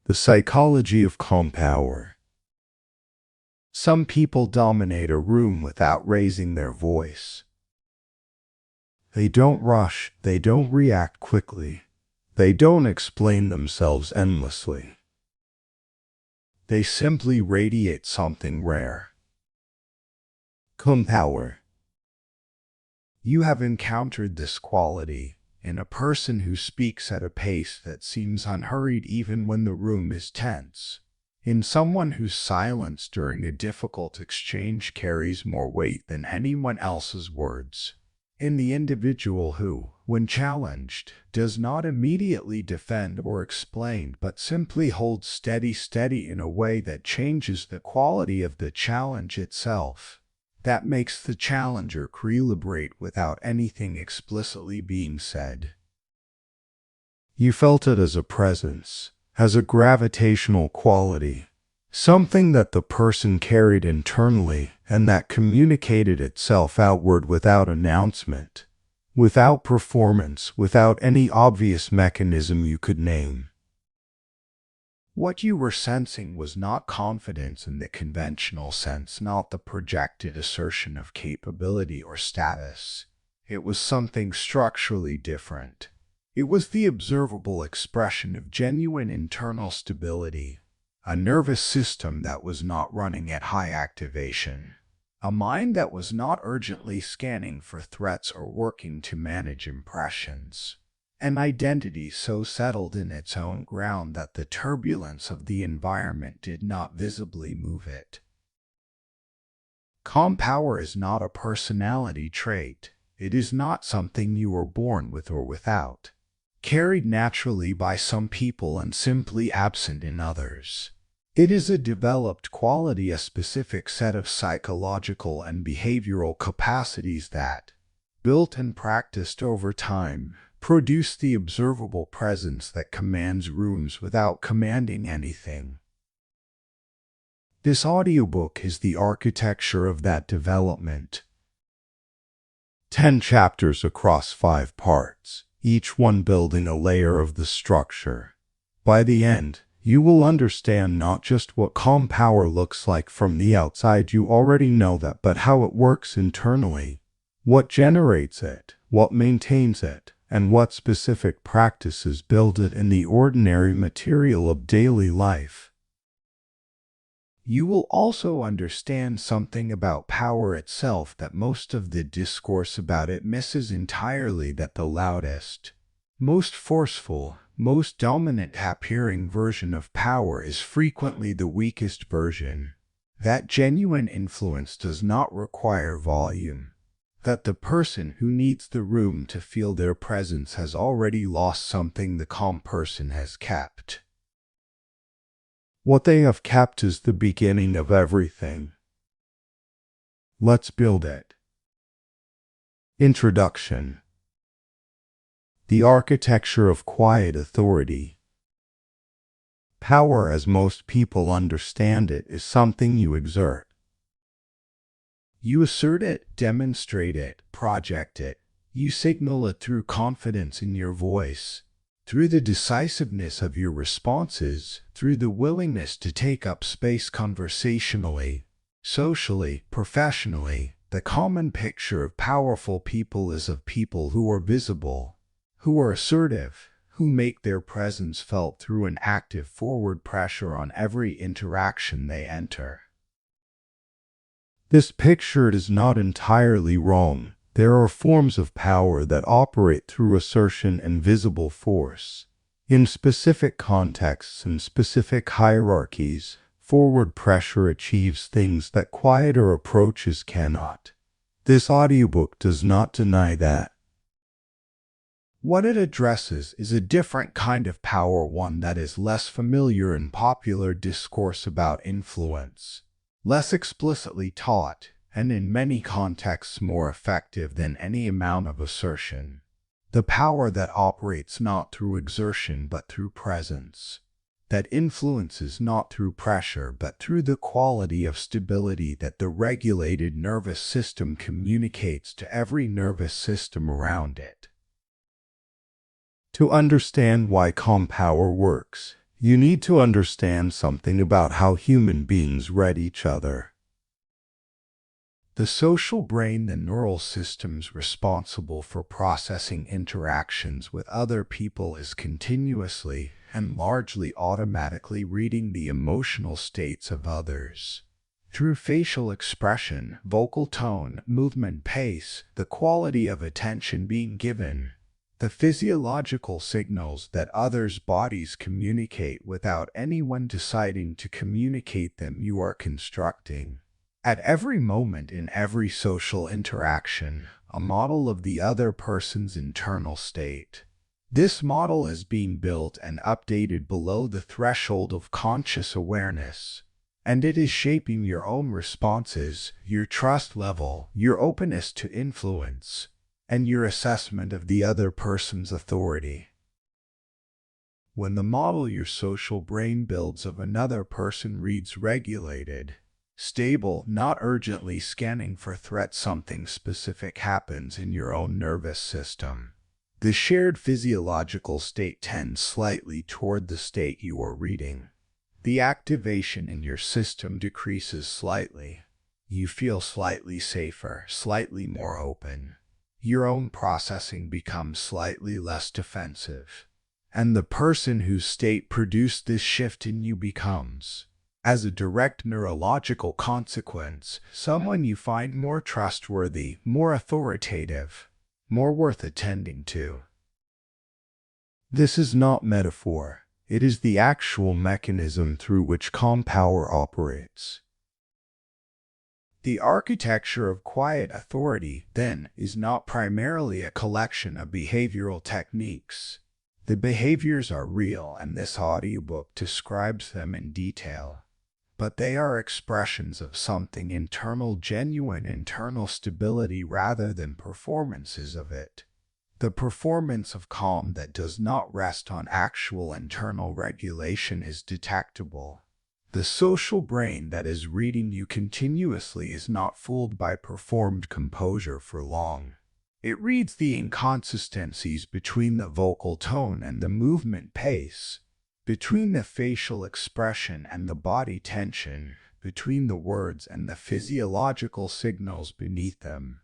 The psychology of calm power. Some people dominate a room without raising their voice. They don't rush, they don't react quickly, they don't explain themselves endlessly. They simply radiate something rare. Calm power. You have encountered this quality in a person who speaks at a pace that seems unhurried even when the room is tense. In someone whose silence during a difficult exchange carries more weight than anyone else's words. In the individual who, when challenged, does not immediately defend or explain but simply holds steady in a way that changes the quality of the challenge itself. That makes the challenger calibrate without anything explicitly being said. You felt it as a presence, as a gravitational quality, something that the person carried internally and that communicated itself outward without announcement, without performance, without any obvious mechanism you could name. What you were sensing was not confidence in the conventional sense, not the projected assertion of capability or status. It was something structurally different. It was the observable expression of genuine internal stability, a nervous system that was not running at high activation, a mind that was not urgently scanning for threats or working to manage impressions. An identity so settled in its own ground that the turbulence of the environment did not visibly move it. Calm power is not a personality trait. It is not something you are born with or without, carried naturally by some people and simply absent in others. It is a developed quality, a specific set of psychological and behavioral capacities that, built and practiced over time, produce the observable presence that commands rooms without commanding anything. This audiobook is the architecture of that development. 10 chapters across 5 parts, each one building a layer of the structure. By the end, you will understand not just what calm power looks like from the outside, you already know that, but how it works internally, what generates it, what maintains it, and what specific practices build it in the ordinary material of daily life. You will also understand something about power itself that most of the discourse about it misses entirely, that the loudest, most forceful, most dominant appearing version of power is frequently the weakest version. That genuine influence does not require volume. That the person who needs the room to feel their presence has already lost something the calm person has kept. What they have kept is the beginning of everything. Let's build it. Introduction. The architecture of quiet authority. Power, as most people understand it, is something you exert. You assert it, demonstrate it, project it. You signal it through confidence in your voice, through the decisiveness of your responses, through the willingness to take up space conversationally, socially, professionally. The common picture of powerful people is of people who are visible, who are assertive, who make their presence felt through an active forward pressure on every interaction they enter. This picture is not entirely wrong. There are forms of power that operate through assertion and visible force. In specific contexts and specific hierarchies, forward pressure achieves things that quieter approaches cannot. This audiobook does not deny that. What it addresses is a different kind of power, one that is less familiar in popular discourse about influence, less explicitly taught, and in many contexts more effective than any amount of assertion. The power that operates not through exertion but through presence. That influences not through pressure but through the quality of stability that the regulated nervous system communicates to every nervous system around it. To understand why calm power works, You need to understand something about how human beings read each other. The social brain, the neural systems responsible for processing interactions with other people, is continuously and largely automatically reading the emotional states of others. Through facial expression, vocal tone, movement pace, the quality of attention being given, the physiological signals that others' bodies communicate without anyone deciding to communicate them, you are constructing, at every moment in every social interaction, a model of the other person's internal state. This model is being built and updated below the threshold of conscious awareness, and it is shaping your own responses, your trust level, your openness to influence, and your assessment of the other person's authority. When the model your social brain builds of another person reads regulated, stable, not urgently scanning for threat, something specific happens in your own nervous system. The shared physiological state tends slightly toward the state you are reading. The activation in your system decreases slightly. You feel slightly safer, slightly more open. Your own processing becomes slightly less defensive. And the person whose state produced this shift in you becomes, as a direct neurological consequence, someone you find more trustworthy, more authoritative, more worth attending to. This is not metaphor. It is the actual mechanism through which calm power operates. The architecture of quiet authority, then, is not primarily a collection of behavioral techniques. The behaviors are real, and this audiobook describes them in detail. But they are expressions of something internal, genuine internal stability rather than performances of it. The performance of calm that does not rest on actual internal regulation is detectable. The social brain that is reading you continuously is not fooled by performed composure for long. It reads the inconsistencies between the vocal tone and the movement pace, between the facial expression and the body tension, between the words and the physiological signals beneath them.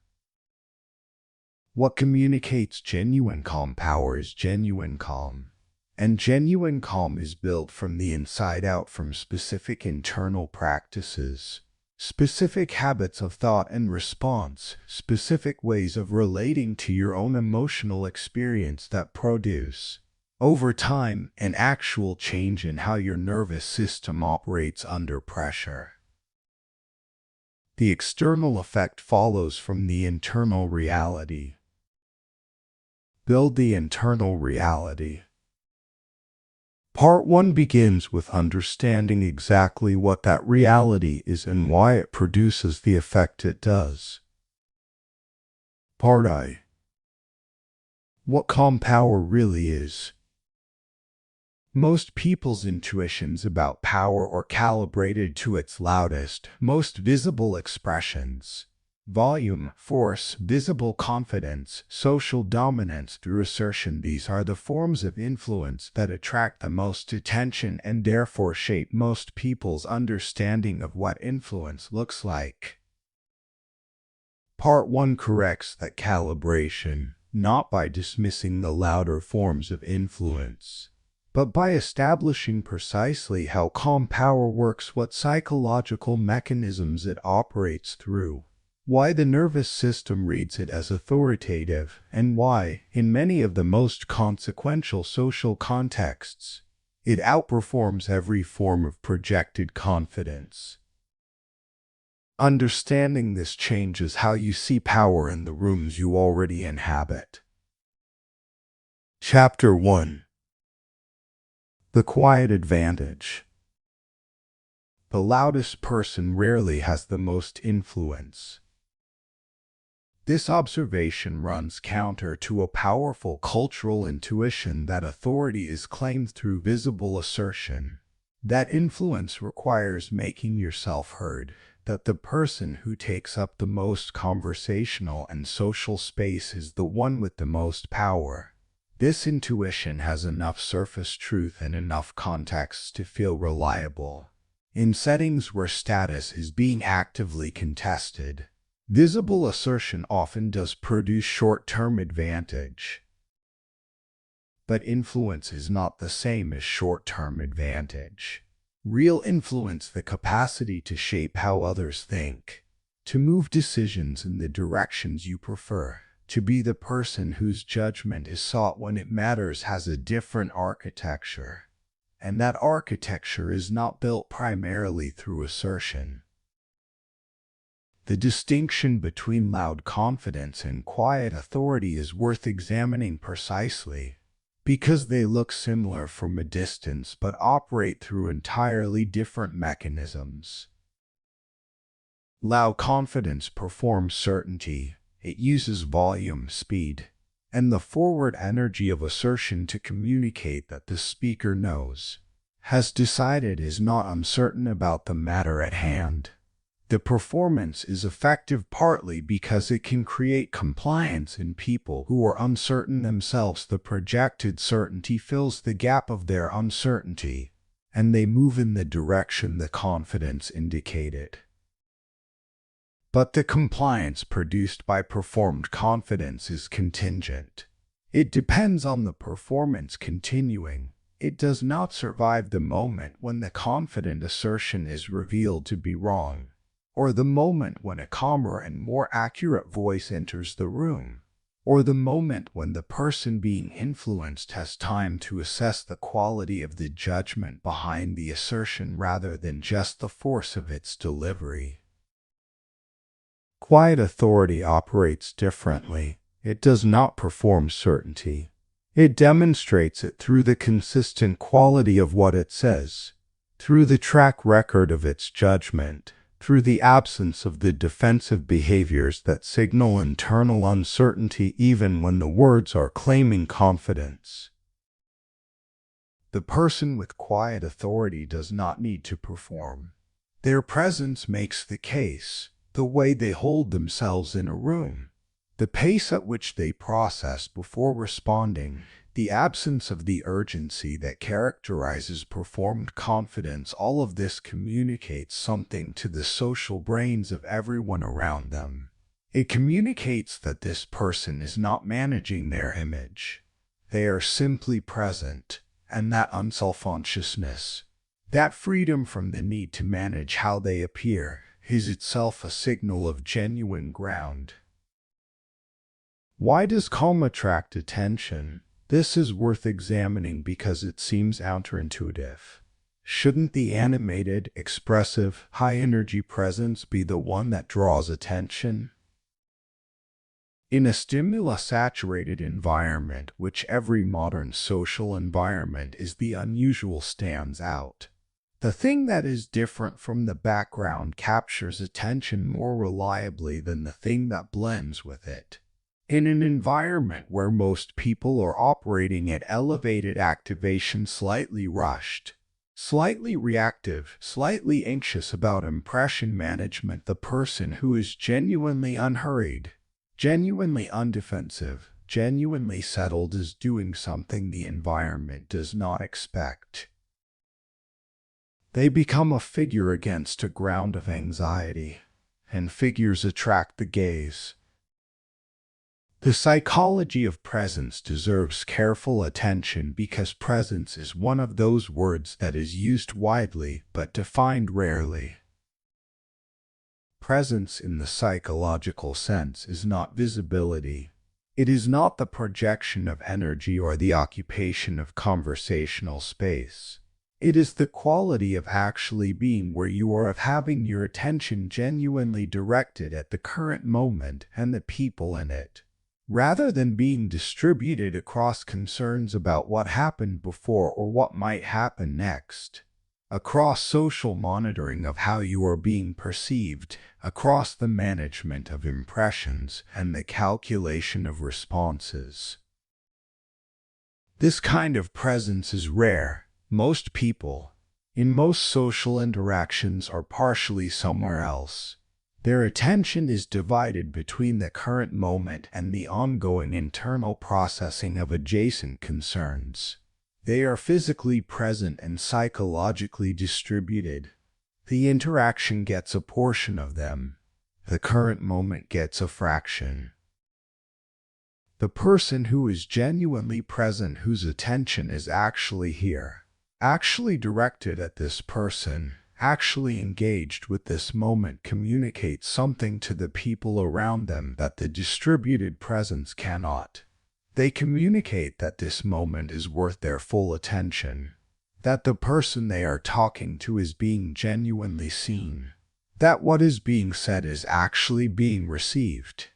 What communicates genuine calm power is genuine calm. And genuine calm is built from the inside out, from specific internal practices, specific habits of thought and response, specific ways of relating to your own emotional experience that produce, over time, an actual change in how your nervous system operates under pressure. The external effect follows from the internal reality. Build the internal reality. Part 1 begins with understanding exactly what that reality is and why it produces the effect it does. Part I. What calm power really is. Most people's intuitions about power are calibrated to its loudest, most visible expressions. Volume, force, visible confidence, social dominance through assertion. These are the forms of influence that attract the most attention and therefore shape most people's understanding of what influence looks like. Part 1 corrects that calibration, not by dismissing the louder forms of influence, but by establishing precisely how calm power works, what psychological mechanisms it operates through, why the nervous system reads it as authoritative, and why, in many of the most consequential social contexts, it outperforms every form of projected confidence. Understanding this changes how you see power in the rooms you already inhabit. Chapter 1. The Quiet Advantage. The loudest person rarely has the most influence. This observation runs counter to a powerful cultural intuition that authority is claimed through visible assertion, that influence requires making yourself heard, that the person who takes up the most conversational and social space is the one with the most power. This intuition has enough surface truth and enough context to feel reliable. In settings where status is being actively contested, visible assertion often does produce short-term advantage. But influence is not the same as short-term advantage. Real influence, the capacity to shape how others think, to move decisions in the directions you prefer, to be the person whose judgment is sought when it matters, has a different architecture. And that architecture is not built primarily through assertion. The distinction between loud confidence and quiet authority is worth examining precisely, because they look similar from a distance but operate through entirely different mechanisms. Loud confidence performs certainty. It uses volume, speed, and the forward energy of assertion to communicate that the speaker knows, has decided, is not uncertain about the matter at hand. The performance is effective partly because it can create compliance in people who are uncertain themselves. The projected certainty fills the gap of their uncertainty, and they move in the direction the confidence indicated. But the compliance produced by performed confidence is contingent. It depends on the performance continuing. It does not survive the moment when the confident assertion is revealed to be wrong, or the moment when a calmer and more accurate voice enters the room, or the moment when the person being influenced has time to assess the quality of the judgment behind the assertion rather than just the force of its delivery. Quiet authority operates differently. It does not perform certainty. It demonstrates it through the consistent quality of what it says, through the track record of its judgment, through the absence of the defensive behaviors that signal internal uncertainty even when the words are claiming confidence. The person with quiet authority does not need to perform. Their presence makes the case. The way they hold themselves in a room, the pace at which they process before responding, the absence of the urgency that characterizes performed confidence, all of this communicates something to the social brains of everyone around them. It communicates that this person is not managing their image. They are simply present, and that unself-consciousness, that freedom from the need to manage how they appear, is itself a signal of genuine ground. Why does calm attract attention? This is worth examining because it seems counterintuitive. Shouldn't the animated, expressive, high-energy presence be the one that draws attention? In a stimulus-saturated environment, which every modern social environment is, the unusual stands out. The thing that is different from the background captures attention more reliably than the thing that blends with it. In an environment where most people are operating at elevated activation, slightly rushed, slightly reactive, slightly anxious about impression management, the person who is genuinely unhurried, genuinely undefensive, genuinely settled is doing something the environment does not expect. They become a figure against a ground of anxiety, and figures attract the gaze. The psychology of presence deserves careful attention because presence is one of those words that is used widely but defined rarely. Presence in the psychological sense is not visibility. It is not the projection of energy or the occupation of conversational space. It is the quality of actually being where you are, of having your attention genuinely directed at the current moment and the people in it, rather than being distributed across concerns about what happened before or what might happen next, across social monitoring of how you are being perceived, across the management of impressions and the calculation of responses. This kind of presence is rare. Most people, in most social interactions, are partially somewhere else. Their attention is divided between the current moment and the ongoing internal processing of adjacent concerns. They are physically present and psychologically distributed. The interaction gets a portion of them. The current moment gets a fraction. The person who is genuinely present, whose attention is actually here, actually directed at this person, actually engaged with this moment, communicates something to the people around them that the distributed presence cannot. They communicate that this moment is worth their full attention, that the person they are talking to is being genuinely seen, that what is being said is actually being received.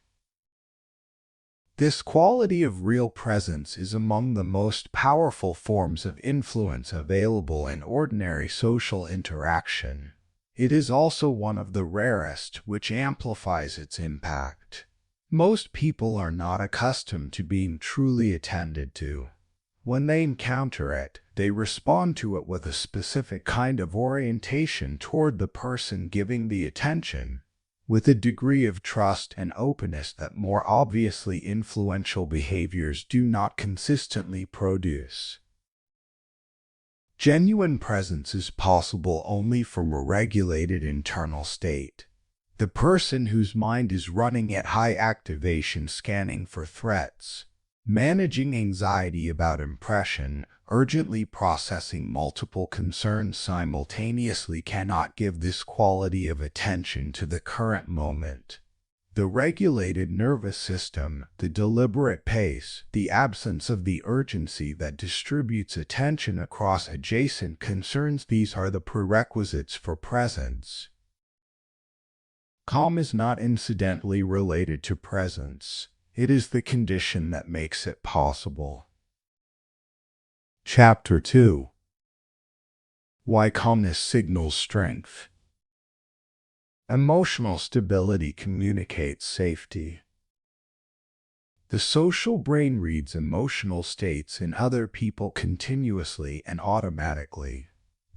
This quality of real presence is among the most powerful forms of influence available in ordinary social interaction. It is also one of the rarest, which amplifies its impact. Most people are not accustomed to being truly attended to. When they encounter it, they respond to it with a specific kind of orientation toward the person giving the attention, with a degree of trust and openness that more obviously influential behaviors do not consistently produce. Genuine presence is possible only from a regulated internal state. The person whose mind is running at high activation, scanning for threats, managing anxiety about impression, urgently processing multiple concerns simultaneously, cannot give this quality of attention to the current moment. The regulated nervous system, the deliberate pace, the absence of the urgency that distributes attention across adjacent concerns, these are the prerequisites for presence. Calm is not incidentally related to presence. It is the condition that makes it possible. Chapter 2. Why calmness signals strength. Emotional stability communicates safety. The social brain reads emotional states in other people continuously and automatically.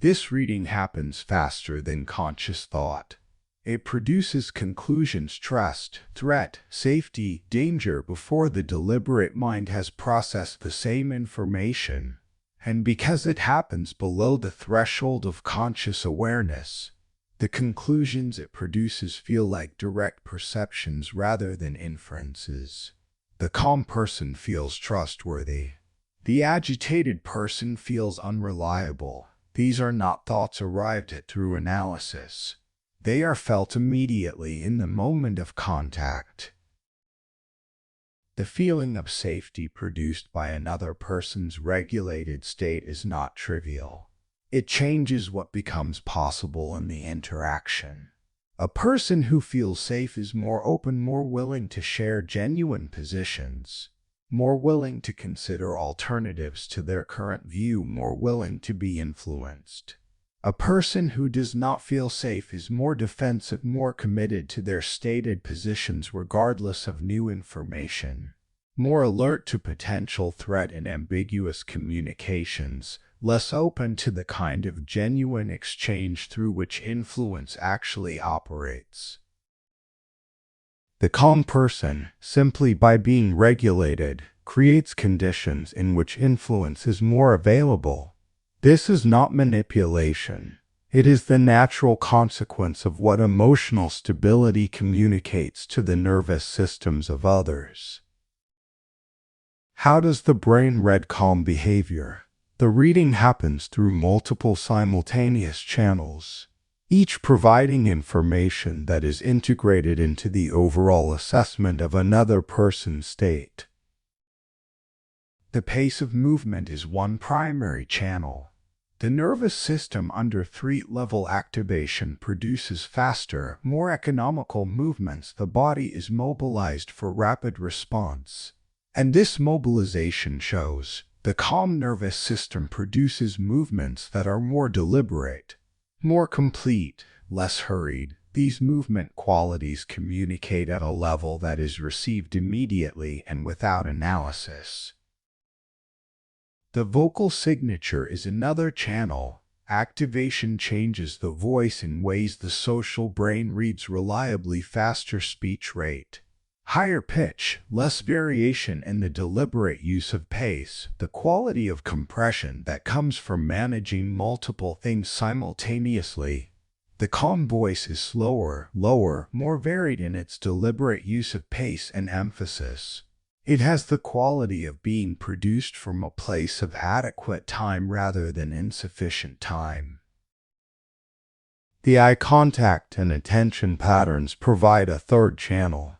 This reading happens faster than conscious thought. It produces conclusions, trust, threat, safety, danger before the deliberate mind has processed the same information. And because it happens below the threshold of conscious awareness, the conclusions it produces feel like direct perceptions rather than inferences. The calm person feels trustworthy. The agitated person feels unreliable. These are not thoughts arrived at through analysis. They are felt immediately in the moment of contact. The feeling of safety produced by another person's regulated state is not trivial. It changes what becomes possible in the interaction. A person who feels safe is more open, more willing to share genuine positions, more willing to consider alternatives to their current view, more willing to be influenced. A person who does not feel safe is more defensive, more committed to their stated positions regardless of new information, more alert to potential threat and ambiguous communications, less open to the kind of genuine exchange through which influence actually operates. The calm person, simply by being regulated, creates conditions in which influence is more available. This is not manipulation. It is the natural consequence of what emotional stability communicates to the nervous systems of others. How does the brain read calm behavior? The reading happens through multiple simultaneous channels, each providing information that is integrated into the overall assessment of another person's state. The pace of movement is one primary channel. The nervous system under threat-level activation produces faster, more economical movements. The body is mobilized for rapid response, and this mobilization shows. The calm nervous system produces movements that are more deliberate, more complete, less hurried. These movement qualities communicate at a level that is received immediately and without analysis. The vocal signature is another channel. activation changes the voice in ways the social brain reads reliably: faster speech rate, higher pitch, less variation in the deliberate use of pace, the quality of compression that comes from managing multiple things simultaneously. The calm voice is slower, lower, more varied in its deliberate use of pace and emphasis. It has the quality of being produced from a place of adequate time rather than insufficient time. The eye contact and attention patterns provide a third channel.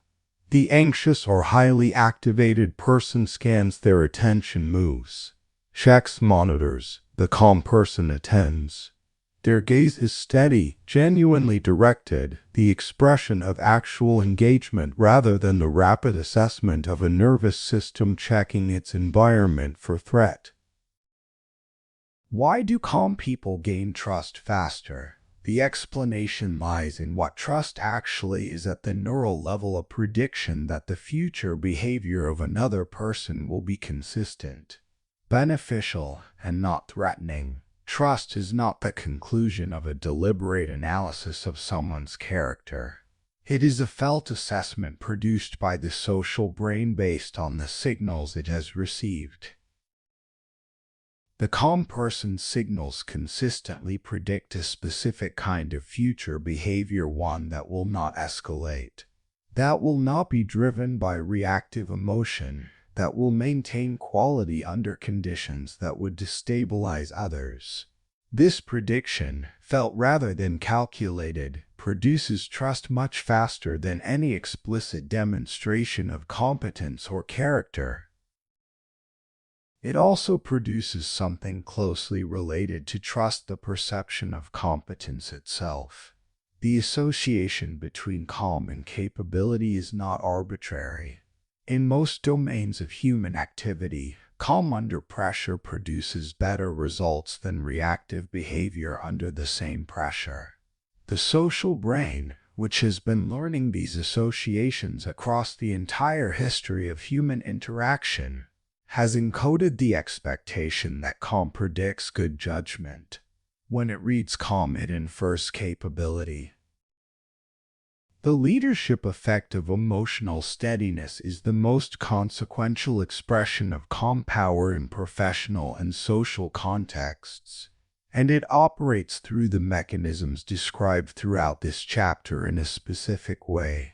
The anxious or highly activated person scans their attention moves, checks monitors. The calm person attends. Their gaze is steady, genuinely directed, the expression of actual engagement rather than the rapid assessment of a nervous system checking its environment for threat. Why do calm people gain trust faster? The explanation lies in what trust actually is at the neural level: a prediction that the future behavior of another person will be consistent, beneficial, and not threatening. Trust is not the conclusion of a deliberate analysis of someone's character. It is a felt assessment produced by the social brain based on the signals it has received. The calm person's signals consistently predict a specific kind of future behavior, one that will not escalate, that will not be driven by reactive emotion, that will maintain quality under conditions that would destabilize others. This prediction, felt rather than calculated, produces trust much faster than any explicit demonstration of competence or character. It also produces something closely related to trust: the perception of competence itself. The association between calm and capability is not arbitrary. In most domains of human activity, calm under pressure produces better results than reactive behavior under the same pressure. The social brain, which has been learning these associations across the entire history of human interaction, has encoded the expectation that calm predicts good judgment. When it reads calm, it infers capability. The leadership effect of emotional steadiness is the most consequential expression of calm power in professional and social contexts, and it operates through the mechanisms described throughout this chapter in a specific way.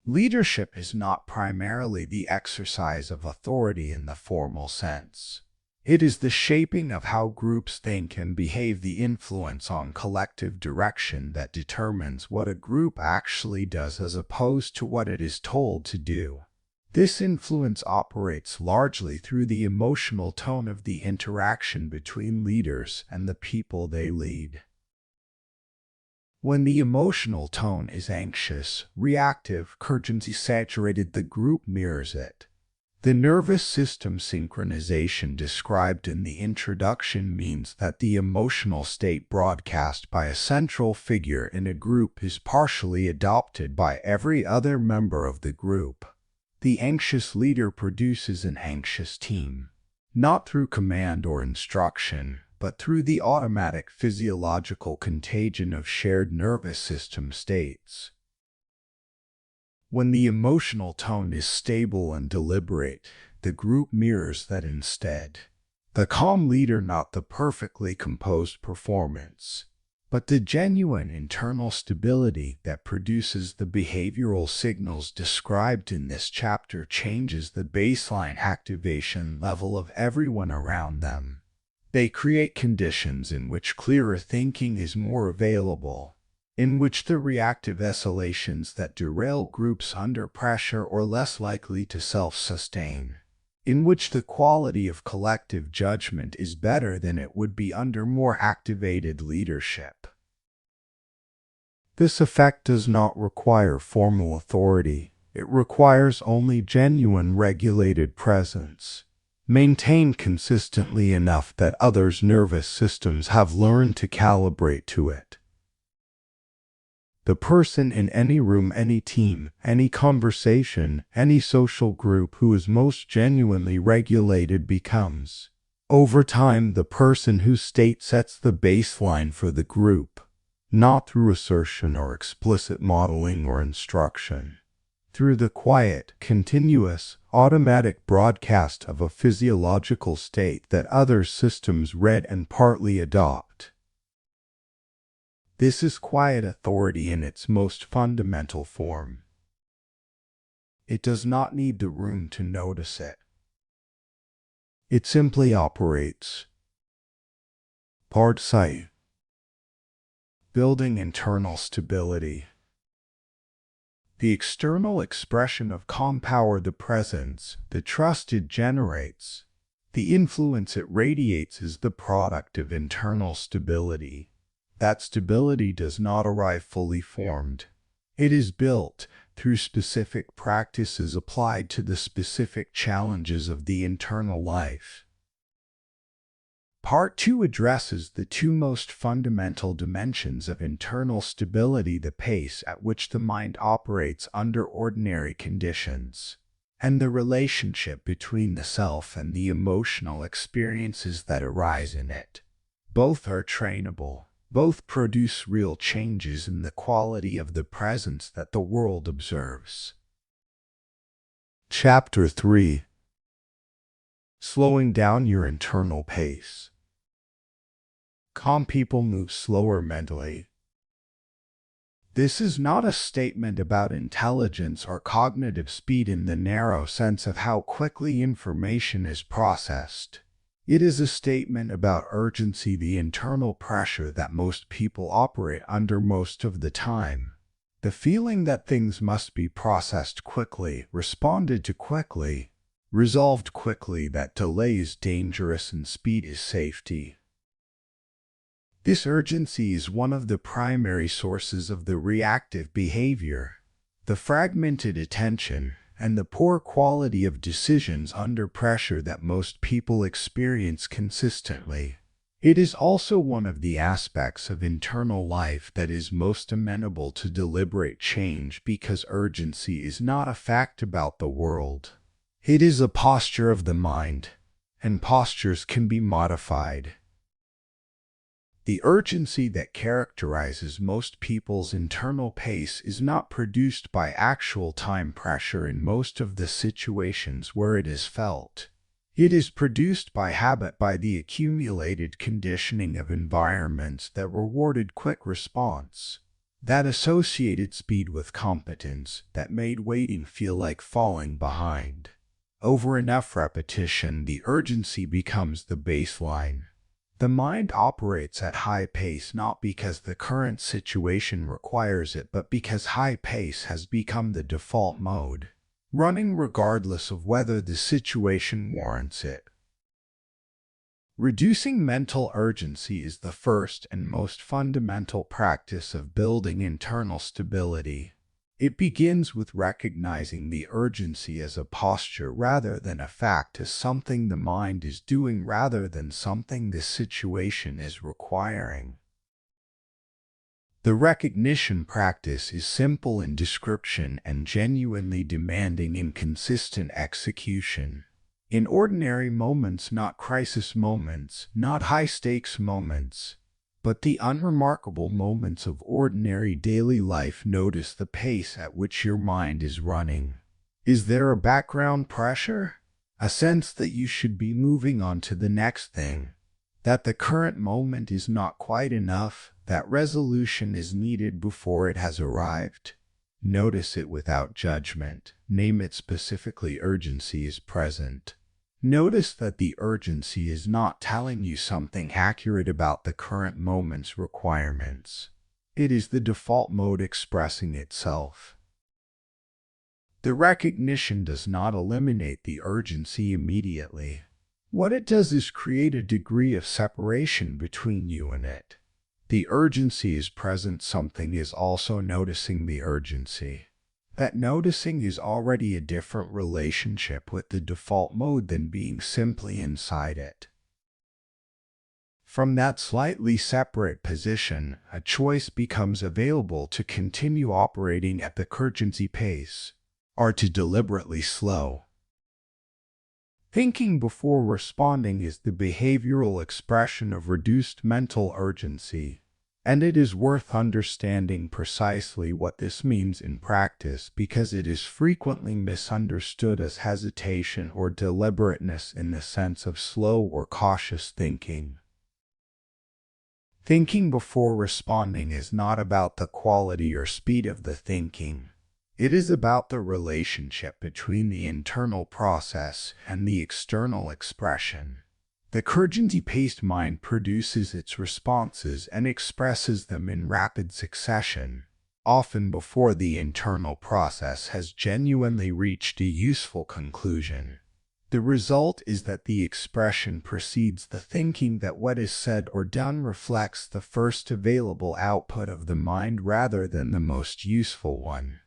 Leadership is not primarily the exercise of authority in the formal sense. It is the shaping of how groups think and behave, the influence on collective direction that determines what a group actually does as opposed to what it is told to do. This influence operates largely through the emotional tone of the interaction between leaders and the people they lead. When the emotional tone is anxious, reactive, urgency-saturated, the group mirrors it. The nervous system synchronization described in the introduction means that the emotional state broadcast by a central figure in a group is partially adopted by every other member of the group. The anxious leader produces an anxious team, not through command or instruction, but through the automatic physiological contagion of shared nervous system states. When the emotional tone is stable and deliberate, the group mirrors that instead. The calm leader, not the perfectly composed performance, but the genuine internal stability that produces the behavioral signals described in this chapter, changes the baseline activation level of everyone around them. They create conditions in which clearer thinking is more available, in which the reactive escalations that derail groups under pressure are less likely to self-sustain, in which the quality of collective judgment is better than it would be under more activated leadership. This effect does not require formal authority. It requires only genuine regulated presence, maintained consistently enough that others' nervous systems have learned to calibrate to it. The person in any room, any team, any conversation, any social group who is most genuinely regulated becomes Over time, the person whose state sets the baseline for the group, not through assertion or explicit modeling or instruction, through the quiet, continuous, automatic broadcast of a physiological state that other systems read and partly adopt. This is quiet authority in its most fundamental form. It does not need the room to notice it. It simply operates. Part C. Building internal stability. The external expression of calm power, the presence, the trust it generates, the influence it radiates is the product of internal stability. That stability does not arrive fully formed. It is built through specific practices applied to the specific challenges of the internal life. Part 2 addresses the two most fundamental dimensions of internal stability: the pace at which the mind operates under ordinary conditions, and the relationship between the self and the emotional experiences that arise in it. Both are trainable. Both produce real changes in the quality of the presence that the world observes. Chapter 3. Slowing down your internal pace. Calm people move slower mentally. This is not a statement about intelligence or cognitive speed in the narrow sense of how quickly information is processed. It is a statement about urgency, the internal pressure that most people operate under most of the time. The feeling that things must be processed quickly, responded to quickly, resolved quickly, that delay is dangerous and speed is safety. This urgency is one of the primary sources of the reactive behavior, the fragmented attention, and the poor quality of decisions under pressure that most people experience consistently. It is also one of the aspects of internal life that is most amenable to deliberate change, because urgency is not a fact about the world. It is a posture of the mind, and postures can be modified. The urgency that characterizes most people's internal pace is not produced by actual time pressure in most of the situations where it is felt. It is produced by habit, by the accumulated conditioning of environments that rewarded quick response, that associated speed with competence, that made waiting feel like falling behind. Over enough repetition, the urgency becomes the baseline. The mind operates at high pace not because the current situation requires it, but because high pace has become the default mode, running regardless of whether the situation warrants it. Reducing mental urgency is the first and most fundamental practice of building internal stability. It begins with recognizing the urgency as a posture rather than a fact, as something the mind is doing rather than something the situation is requiring. The recognition practice is simple in description and genuinely demanding in consistent execution. In ordinary moments, not crisis moments, not high-stakes moments, but the unremarkable moments of ordinary daily life, notice the pace at which your mind is running. Is there a background pressure? A sense that you should be moving on to the next thing? That the current moment is not quite enough? That resolution is needed before it has arrived? Notice it without judgment. Name it specifically. Urgency is present. Notice that the urgency is not telling you something accurate about the current moment's requirements. It is the default mode expressing itself. The recognition does not eliminate the urgency immediately. What it does is create a degree of separation between you and it. The urgency is present. Something is also noticing the urgency. That noticing is already a different relationship with the default mode than being simply inside it. From that slightly separate position, a choice becomes available to continue operating at the urgency pace, or to deliberately slow. Thinking before responding is the behavioral expression of reduced mental urgency, and it is worth understanding precisely what this means in practice because it is frequently misunderstood as hesitation or deliberateness in the sense of slow or cautious thinking. Thinking before responding is not about the quality or speed of the thinking. It is about the relationship between the internal process and the external expression. The urgency-paced mind produces its responses and expresses them in rapid succession, often before the internal process has genuinely reached a useful conclusion. The result is that the expression precedes the thinking, that what is said or done reflects the first available output of the mind rather than the most useful one.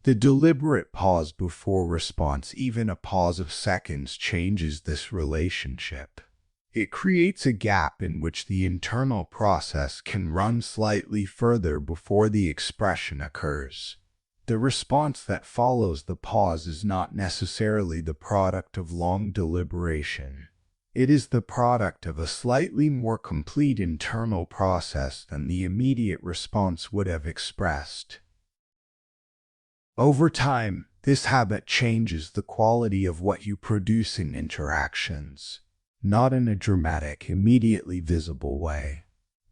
The deliberate pause before response, even a pause of seconds, changes this relationship. It creates a gap in which the internal process can run slightly further before the expression occurs. The response that follows the pause is not necessarily the product of long deliberation. It is the product of a slightly more complete internal process than the immediate response would have expressed. Over time, this habit changes the quality of what you produce in interactions, not in a dramatic, immediately visible way.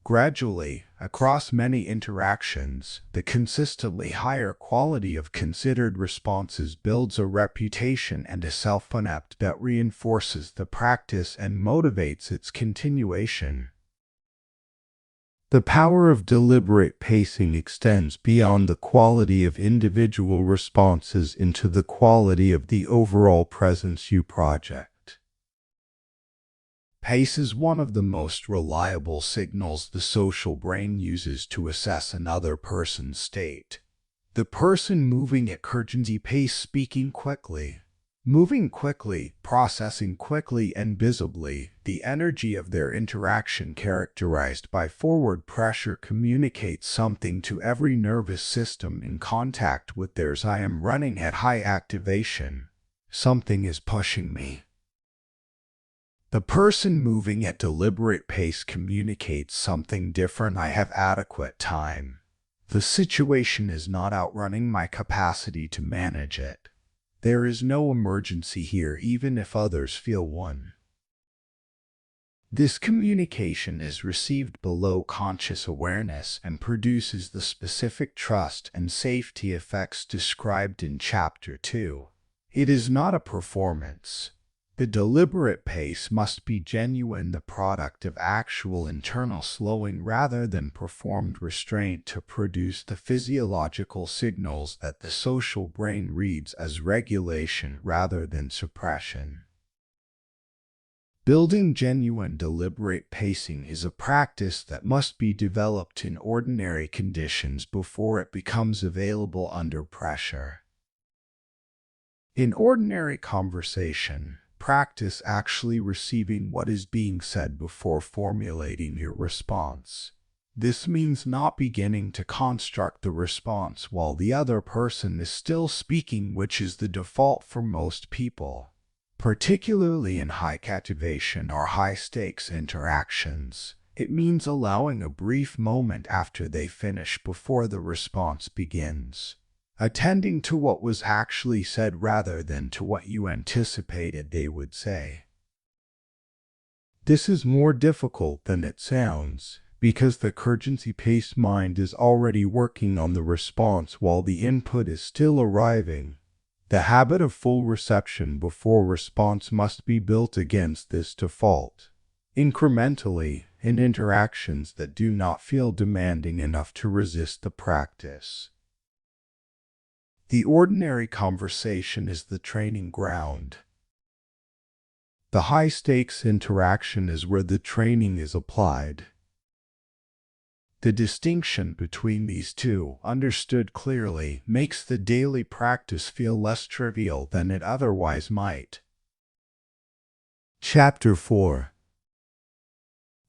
Gradually, across many interactions, the consistently higher quality of considered responses builds a reputation and a self-concept that reinforces the practice and motivates its continuation. The power of deliberate pacing extends beyond the quality of individual responses into the quality of the overall presence you project. Pace is one of the most reliable signals the social brain uses to assess another person's state. The person moving at urgency pace, speaking quickly, moving quickly, processing quickly and visibly, the energy of their interaction characterized by forward pressure communicates something to every nervous system in contact with theirs. I am running at high activation. Something is pushing me. The person moving at deliberate pace communicates something different. I have adequate time. The situation is not outrunning my capacity to manage it. There is no emergency here, even if others feel one. This communication is received below conscious awareness and produces the specific trust and safety effects described in Chapter 2. It is not a performance. The deliberate pace must be genuine, the product of actual internal slowing rather than performed restraint, to produce the physiological signals that the social brain reads as regulation rather than suppression. Building genuine deliberate pacing is a practice that must be developed in ordinary conditions before it becomes available under pressure. In ordinary conversation, practice actually receiving what is being said before formulating your response. This means not beginning to construct the response while the other person is still speaking, which is the default for most people, particularly in high activation or high-stakes interactions. It means allowing a brief moment after they finish before the response begins, attending to what was actually said rather than to what you anticipated they would say. This is more difficult than it sounds, because the urgency-paced mind is already working on the response while the input is still arriving. The habit of full reception before response must be built against this default, incrementally, in interactions that do not feel demanding enough to resist the practice. The ordinary conversation is the training ground. The high-stakes interaction is where the training is applied. The distinction between these two, understood clearly, makes the daily practice feel less trivial than it otherwise might. Chapter 4.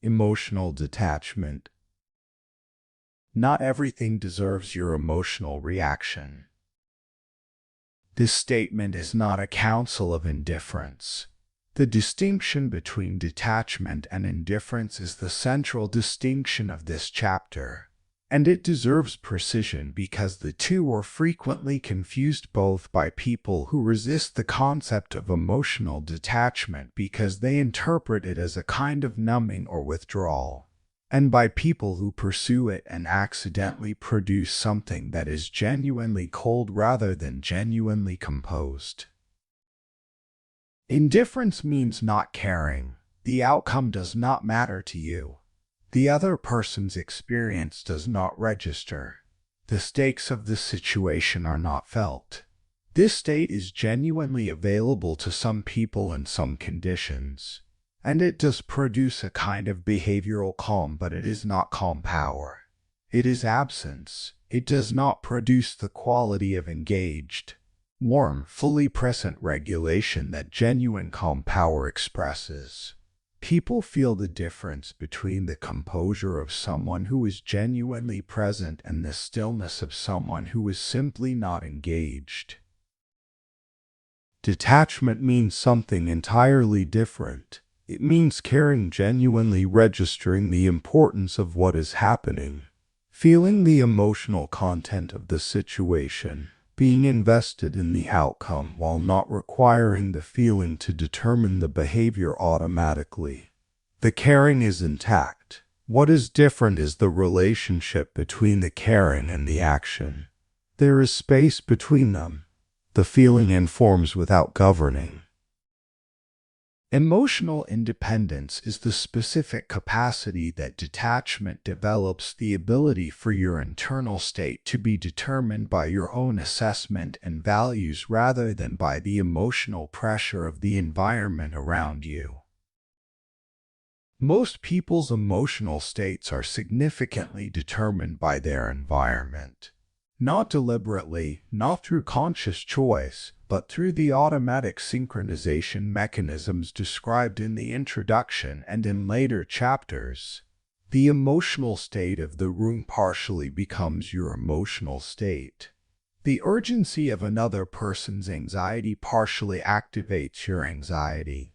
Emotional detachment. Not everything deserves your emotional reaction. This statement is not a counsel of indifference. The distinction between detachment and indifference is the central distinction of this chapter, and it deserves precision because the two are frequently confused both by people who resist the concept of emotional detachment because they interpret it as a kind of numbing or withdrawal, and by people who pursue it and accidentally produce something that is genuinely cold rather than genuinely composed. Indifference means not caring. The outcome does not matter to you. The other person's experience does not register. The stakes of the situation are not felt. This state is genuinely available to some people in some conditions, and it does produce a kind of behavioral calm, but it is not calm power. It is absence. It does not produce the quality of engaged, warm, fully present regulation that genuine calm power expresses. People feel the difference between the composure of someone who is genuinely present and the stillness of someone who is simply not engaged. Detachment means something entirely different. It means caring, genuinely registering the importance of what is happening, feeling the emotional content of the situation, being invested in the outcome while not requiring the feeling to determine the behavior automatically. The caring is intact. What is different is the relationship between the caring and the action. There is space between them. The feeling informs without governing. Emotional independence is the specific capacity that detachment develops, the ability for your internal state to be determined by your own assessment and values rather than by the emotional pressure of the environment around you. Most people's emotional states are significantly determined by their environment. Not deliberately, not through conscious choice, but through the automatic synchronization mechanisms described in the introduction and in later chapters. The emotional state of the room partially becomes your emotional state. The urgency of another person's anxiety partially activates your anxiety.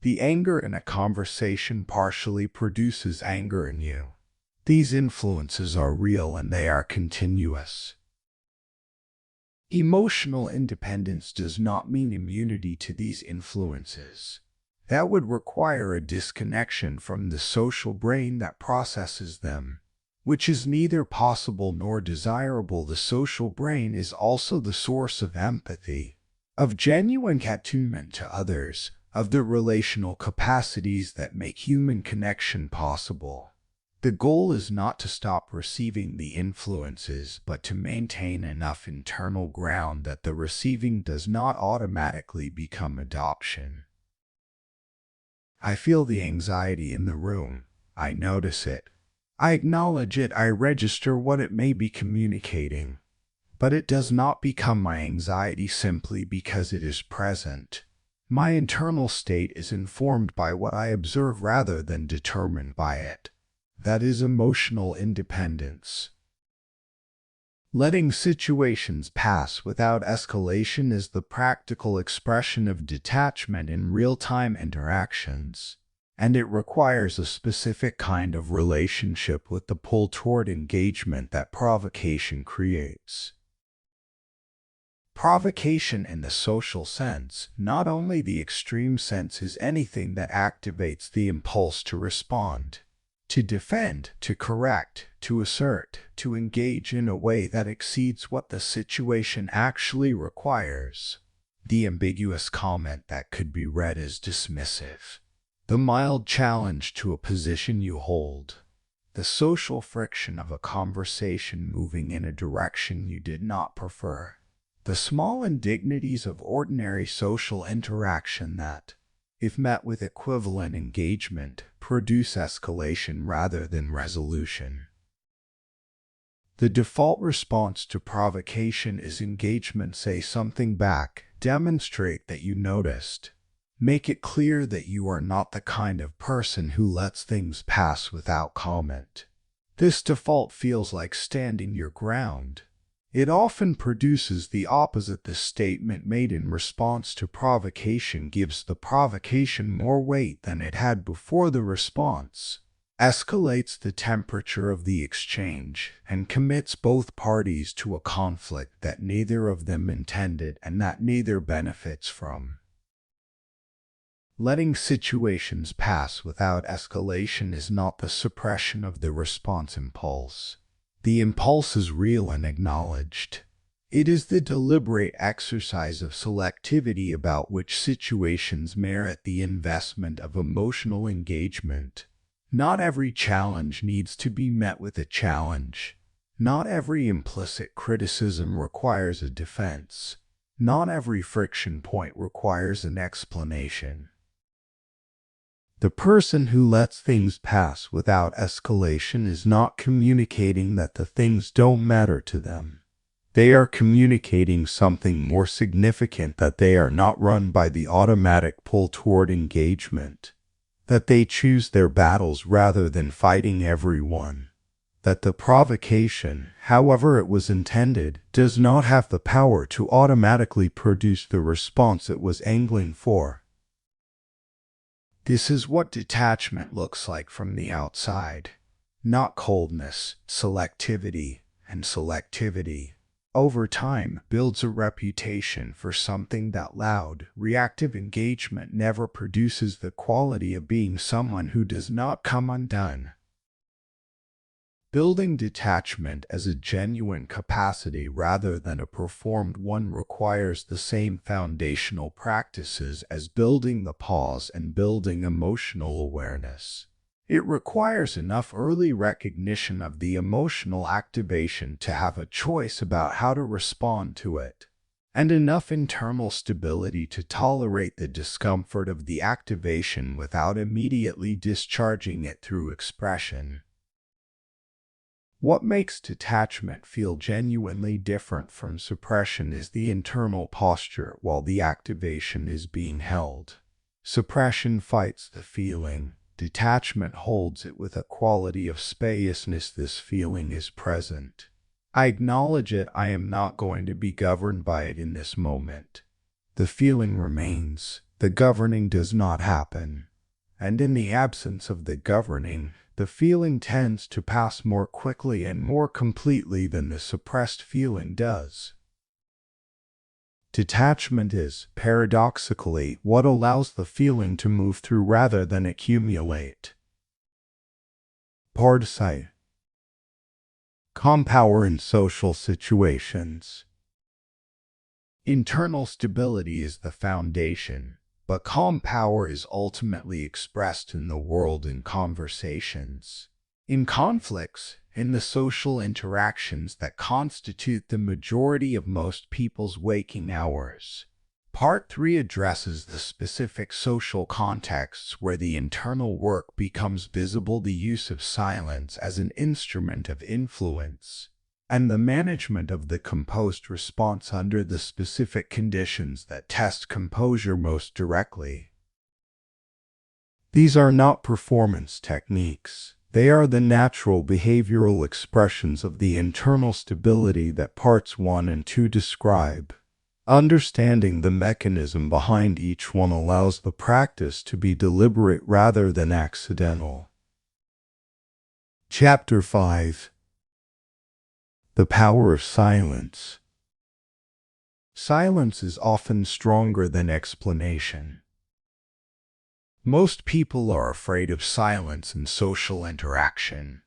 The anger in a conversation partially produces anger in you. These influences are real and they are continuous. Emotional independence does not mean immunity to these influences. That would require a disconnection from the social brain that processes them, which is neither possible nor desirable. The social brain is also the source of empathy, of genuine attunement to others, of the relational capacities that make human connection possible. The goal is not to stop receiving the influences, but to maintain enough internal ground that the receiving does not automatically become adoption. I feel the anxiety in the room. I notice it. I acknowledge it. I register what it may be communicating. But it does not become my anxiety simply because it is present. My internal state is informed by what I observe rather than determined by it. That is emotional independence. Letting situations pass without escalation is the practical expression of detachment in real-time interactions, and it requires a specific kind of relationship with the pull toward engagement that provocation creates. Provocation in the social sense, not only the extreme sense, is anything that activates the impulse to respond, to defend, to correct, to assert, to engage in a way that exceeds what the situation actually requires. The ambiguous comment that could be read as dismissive. The mild challenge to a position you hold. The social friction of a conversation moving in a direction you did not prefer. The small indignities of ordinary social interaction that, if met with equivalent engagement, produce escalation rather than resolution. The default response to provocation is engagement. Say something back. Demonstrate that you noticed. Make it clear that you are not the kind of person who lets things pass without comment. This default feels like standing your ground. It often produces the opposite. The statement made in response to provocation gives the provocation more weight than it had before. The response escalates the temperature of the exchange and commits both parties to a conflict that neither of them intended and that neither benefits from. Letting situations pass without escalation is not the suppression of the response impulse. The impulse is real and acknowledged. It is the deliberate exercise of selectivity about which situations merit the investment of emotional engagement. Not every challenge needs to be met with a challenge. Not every implicit criticism requires a defense. Not every friction point requires an explanation. The person who lets things pass without escalation is not communicating that the things don't matter to them. They are communicating something more significant, that they are not run by the automatic pull toward engagement, that they choose their battles rather than fighting everyone, that the provocation, however it was intended, does not have the power to automatically produce the response it was angling for. This is what detachment looks like from the outside. Not coldness, selectivity, and selectivity, over time, builds a reputation for something that loud, reactive engagement never produces. The quality of being someone who does not come undone. Building detachment as a genuine capacity rather than a performed one requires the same foundational practices as building the pause and building emotional awareness. It requires enough early recognition of the emotional activation to have a choice about how to respond to it, and enough internal stability to tolerate the discomfort of the activation without immediately discharging it through expression. What makes detachment feel genuinely different from suppression is the internal posture while the activation is being held. Suppression fights the feeling. Detachment holds it with a quality of spaciousness. This feeling is present. I acknowledge it. I am not going to be governed by it in this moment. The feeling remains. The governing does not happen. And in the absence of the governing, the feeling tends to pass more quickly and more completely than the suppressed feeling does. Detachment is, paradoxically, what allows the feeling to move through rather than accumulate. Particide. Calm power in social situations. Internal stability is the foundation, but calm power is ultimately expressed in the world in conversations, in conflicts, in the social interactions that constitute the majority of most people's waking hours. Part 3 addresses the specific social contexts where the internal work becomes visible, the use of silence as an instrument of influence, and the management of the composed response under the specific conditions that test composure most directly. These are not performance techniques. They are the natural behavioral expressions of the internal stability that parts 1 and 2 describe. Understanding the mechanism behind each one allows the practice to be deliberate rather than accidental. Chapter 5. The power of silence. Silence is often stronger than explanation. Most people are afraid of silence in social interaction.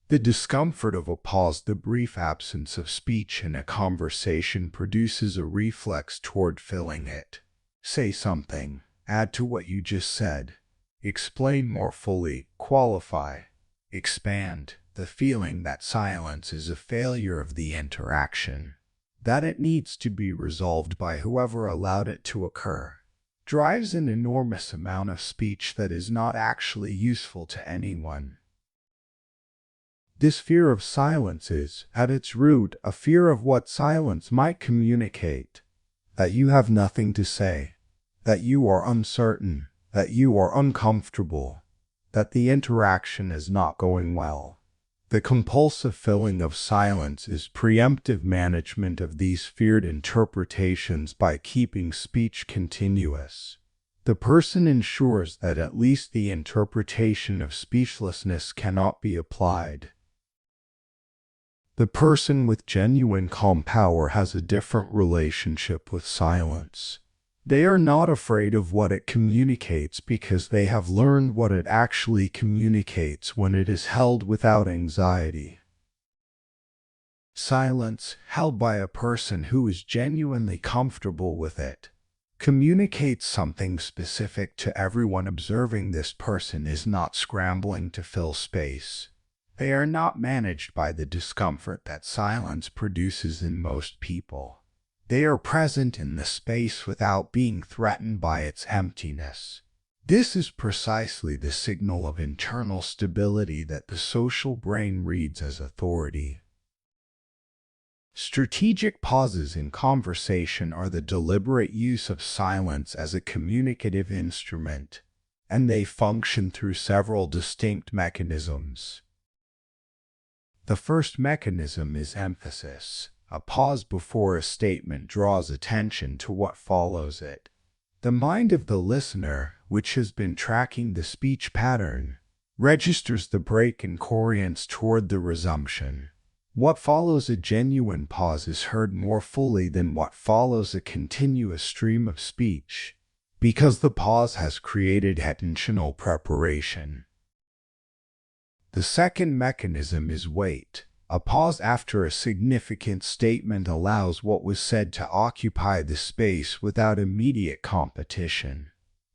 The discomfort of a pause, the brief absence of speech in a conversation, produces a reflex toward filling it. Say something, add to what you just said, explain more fully, qualify, expand. The feeling that silence is a failure of the interaction, that it needs to be resolved by whoever allowed it to occur, drives an enormous amount of speech that is not actually useful to anyone. This fear of silence is, at its root, a fear of what silence might communicate: that you have nothing to say, that you are uncertain, that you are uncomfortable, that the interaction is not going well, The compulsive filling of silence is preemptive management of these feared interpretations by keeping speech continuous. The person ensures that at least the interpretation of speechlessness cannot be applied. The person with genuine calm power has a different relationship with silence. They are not afraid of what it communicates because they have learned what it actually communicates when it is held without anxiety. Silence, held by a person who is genuinely comfortable with it, communicates something specific to everyone observing. This person is not scrambling to fill space. They are not managed by the discomfort that silence produces in most people. They are present in the space without being threatened by its emptiness. This is precisely the signal of internal stability that the social brain reads as authority. Strategic pauses in conversation are the deliberate use of silence as a communicative instrument, and they function through several distinct mechanisms. The first mechanism is emphasis. A pause before a statement draws attention to what follows it. The mind of the listener, which has been tracking the speech pattern, registers the break and orients toward the resumption. What follows a genuine pause is heard more fully than what follows a continuous stream of speech, because the pause has created attentional preparation. The second mechanism is wait. A pause after a significant statement allows what was said to occupy the space without immediate competition.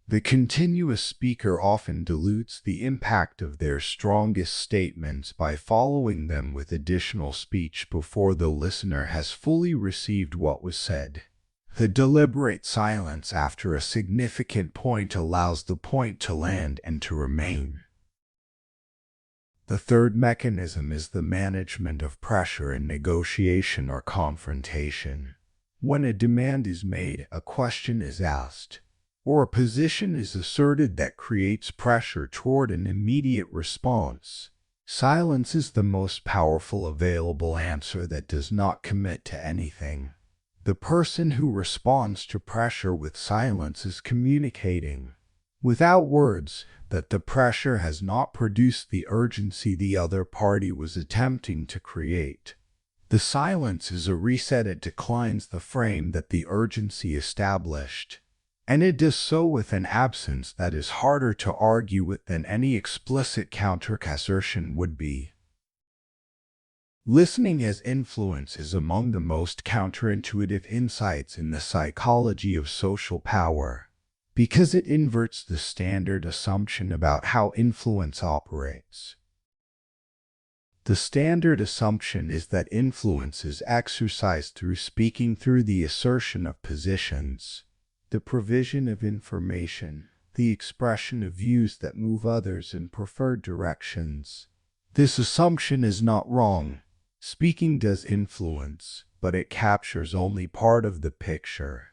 The continuous speaker often dilutes the impact of their strongest statements by following them with additional speech before the listener has fully received what was said. The deliberate silence after a significant point allows the point to land and to remain. The third mechanism is the management of pressure in negotiation or confrontation. When a demand is made, a question is asked, or a position is asserted that creates pressure toward an immediate response, silence is the most powerful available answer that does not commit to anything. The person who responds to pressure with silence is communicating, without words, that the pressure has not produced the urgency the other party was attempting to create. The silence is a reset. It declines the frame that the urgency established, and it does so with an absence that is harder to argue with than any explicit counter-assertion would be. Listening as influence is among the most counterintuitive insights in the psychology of social power, because it inverts the standard assumption about how influence operates. The standard assumption is that influence is exercised through speaking, through the assertion of positions, the provision of information, the expression of views that move others in preferred directions. This assumption is not wrong. Speaking does influence, but it captures only part of the picture.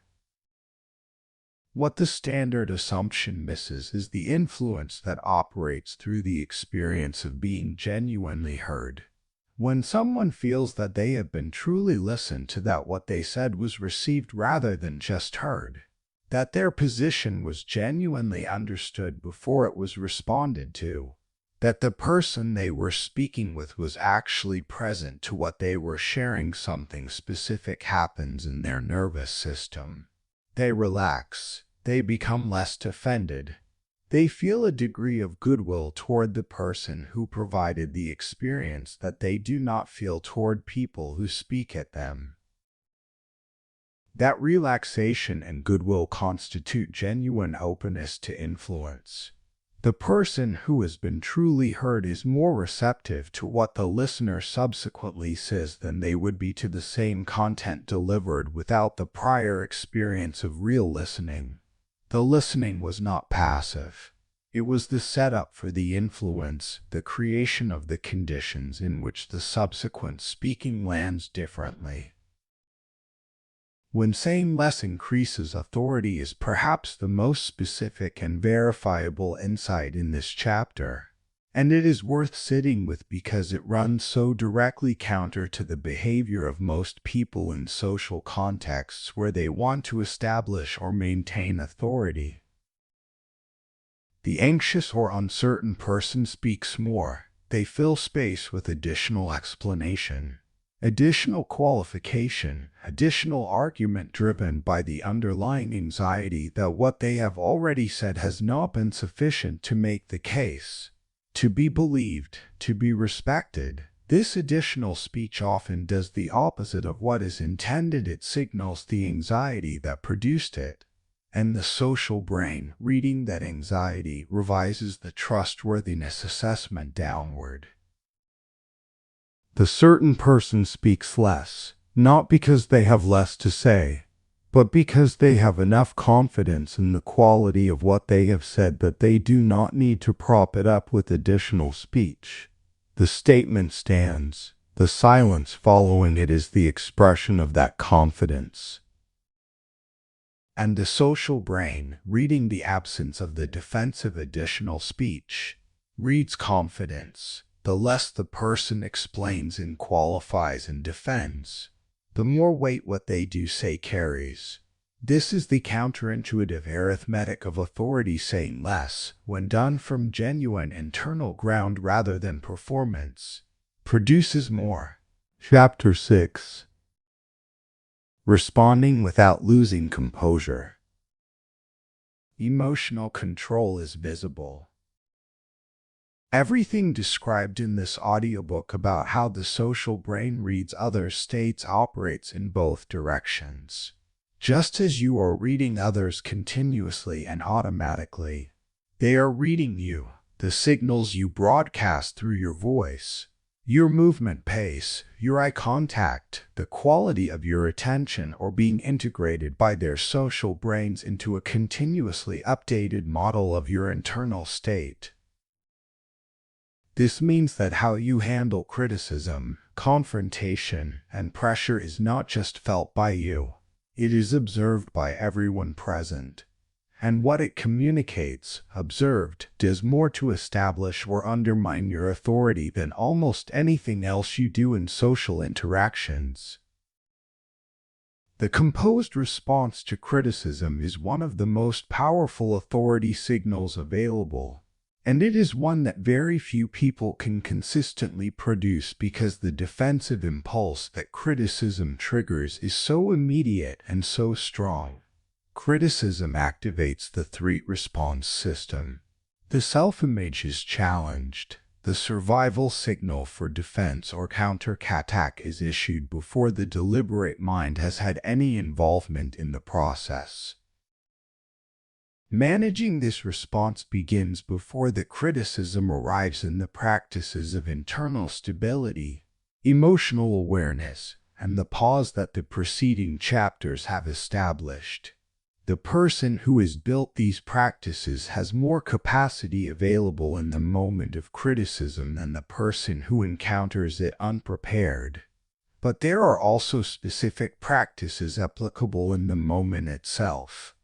What the standard assumption misses is the influence that operates through the experience of being genuinely heard. When someone feels that they have been truly listened to, that what they said was received rather than just heard, that their position was genuinely understood before it was responded to, that the person they were speaking with was actually present to what they were sharing, something specific happens in their nervous system. They relax. They become less offended. They feel a degree of goodwill toward the person who provided the experience that they do not feel toward people who speak at them. That relaxation and goodwill constitute genuine openness to influence. The person who has been truly heard is more receptive to what the listener subsequently says than they would be to the same content delivered without the prior experience of real listening. The listening was not passive. It was the setup for the influence, the creation of the conditions in which the subsequent speaking lands differently. When saying less increases authority is perhaps the most specific and verifiable insight in this chapter. And it is worth sitting with because it runs so directly counter to the behavior of most people in social contexts where they want to establish or maintain authority. The anxious or uncertain person speaks more. They fill space with additional explanation, additional qualification, additional argument driven by the underlying anxiety that what they have already said has not been sufficient to make the case, to be believed, to be respected. This additional speech often does the opposite of what is intended. It signals the anxiety that produced it. And the social brain, reading that anxiety, revises the trustworthiness assessment downward. The certain person speaks less, not because they have less to say, but because they have enough confidence in the quality of what they have said that they do not need to prop it up with additional speech. The statement stands. The silence following it is the expression of that confidence. And the social brain, reading the absence of the defensive additional speech, reads confidence. The less the person explains and qualifies and defends, the more weight what they do say carries. This is the counterintuitive arithmetic of authority. Saying less, when done from genuine internal ground rather than performance, produces more. Chapter 6. Responding without losing composure. Emotional control is visible. Everything described in this audiobook about how the social brain reads other states operates in both directions. Just as you are reading others continuously and automatically, they are reading you. The signals you broadcast through your voice, your movement pace, your eye contact, the quality of your attention are being integrated by their social brains into a continuously updated model of your internal state. This means that how you handle criticism, confrontation, and pressure is not just felt by you. It is observed by everyone present. And what it communicates, observed, does more to establish or undermine your authority than almost anything else you do in social interactions. The composed response to criticism is one of the most powerful authority signals available, and it is one that very few people can consistently produce because the defensive impulse that criticism triggers is so immediate and so strong. Criticism activates the threat response system. The self-image is challenged. The survival signal for defense or counter-attack is issued before the deliberate mind has had any involvement in the process. Managing this response begins before the criticism arrives in the practices of internal stability, emotional awareness, and the pause that the preceding chapters have established. The person who has built these practices has more capacity available in the moment of criticism than the person who encounters it unprepared. But there are also specific practices applicable in the moment itself.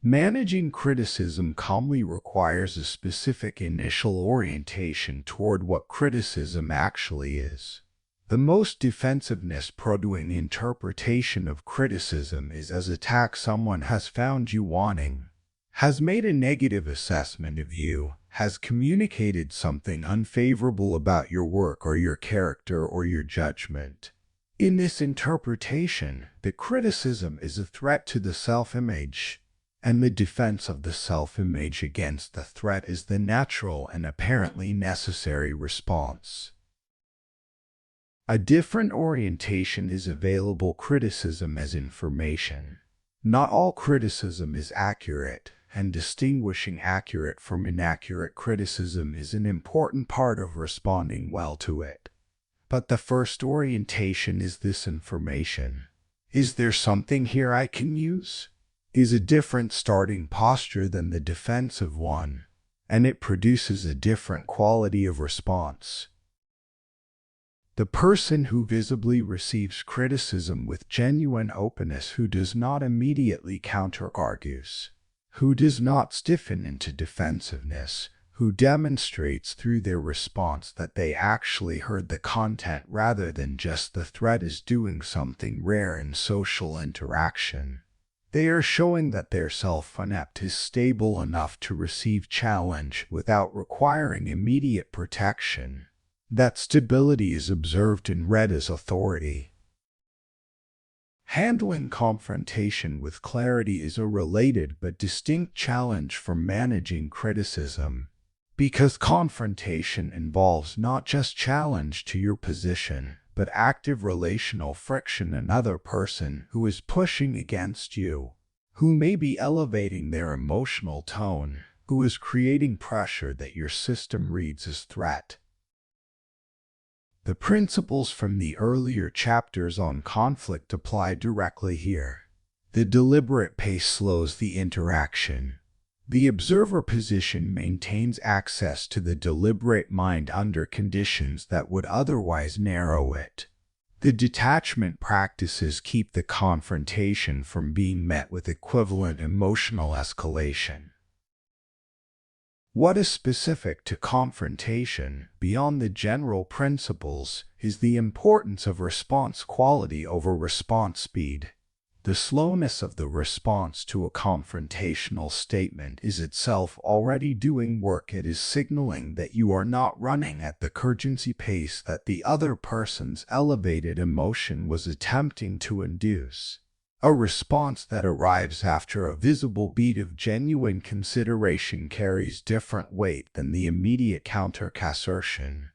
Managing criticism calmly requires a specific initial orientation toward what criticism actually is. The most defensiveness-producing interpretation of criticism is as attack. Someone has found you wanting, has made a negative assessment of you, has communicated something unfavorable about your work or your character or your judgment. In this interpretation, the criticism is a threat to the self-image, and the defense of the self-image against the threat is the natural and apparently necessary response. A different orientation is available: criticism as information. Not all criticism is accurate, and distinguishing accurate from inaccurate criticism is an important part of responding well to it. But the first orientation is this information. Is there something here I can use? Is a different starting posture than the defensive one, and it produces a different quality of response. The person who visibly receives criticism with genuine openness, who does not immediately counter-argues, who does not stiffen into defensiveness, who demonstrates through their response that they actually heard the content rather than just the threat, is doing something rare in social interaction. They are showing that their self-concept is stable enough to receive challenge without requiring immediate protection. That stability is observed and read as authority. Handling confrontation with clarity is a related but distinct challenge from managing criticism, because confrontation involves not just challenge to your position, but active relational friction. Another person who is pushing against you, who may be elevating their emotional tone, who is creating pressure that your system reads as threat. The principles from the earlier chapters on conflict apply directly here. The deliberate pace slows the interaction. The observer position maintains access to the deliberate mind under conditions that would otherwise narrow it. The detachment practices keep the confrontation from being met with equivalent emotional escalation. What is specific to confrontation, beyond the general principles, is the importance of response quality over response speed. The slowness of the response to a confrontational statement is itself already doing work. It is signaling that you are not running at the urgency pace that the other person's elevated emotion was attempting to induce. A response that arrives after a visible beat of genuine consideration carries different weight than the immediate counter-assertion.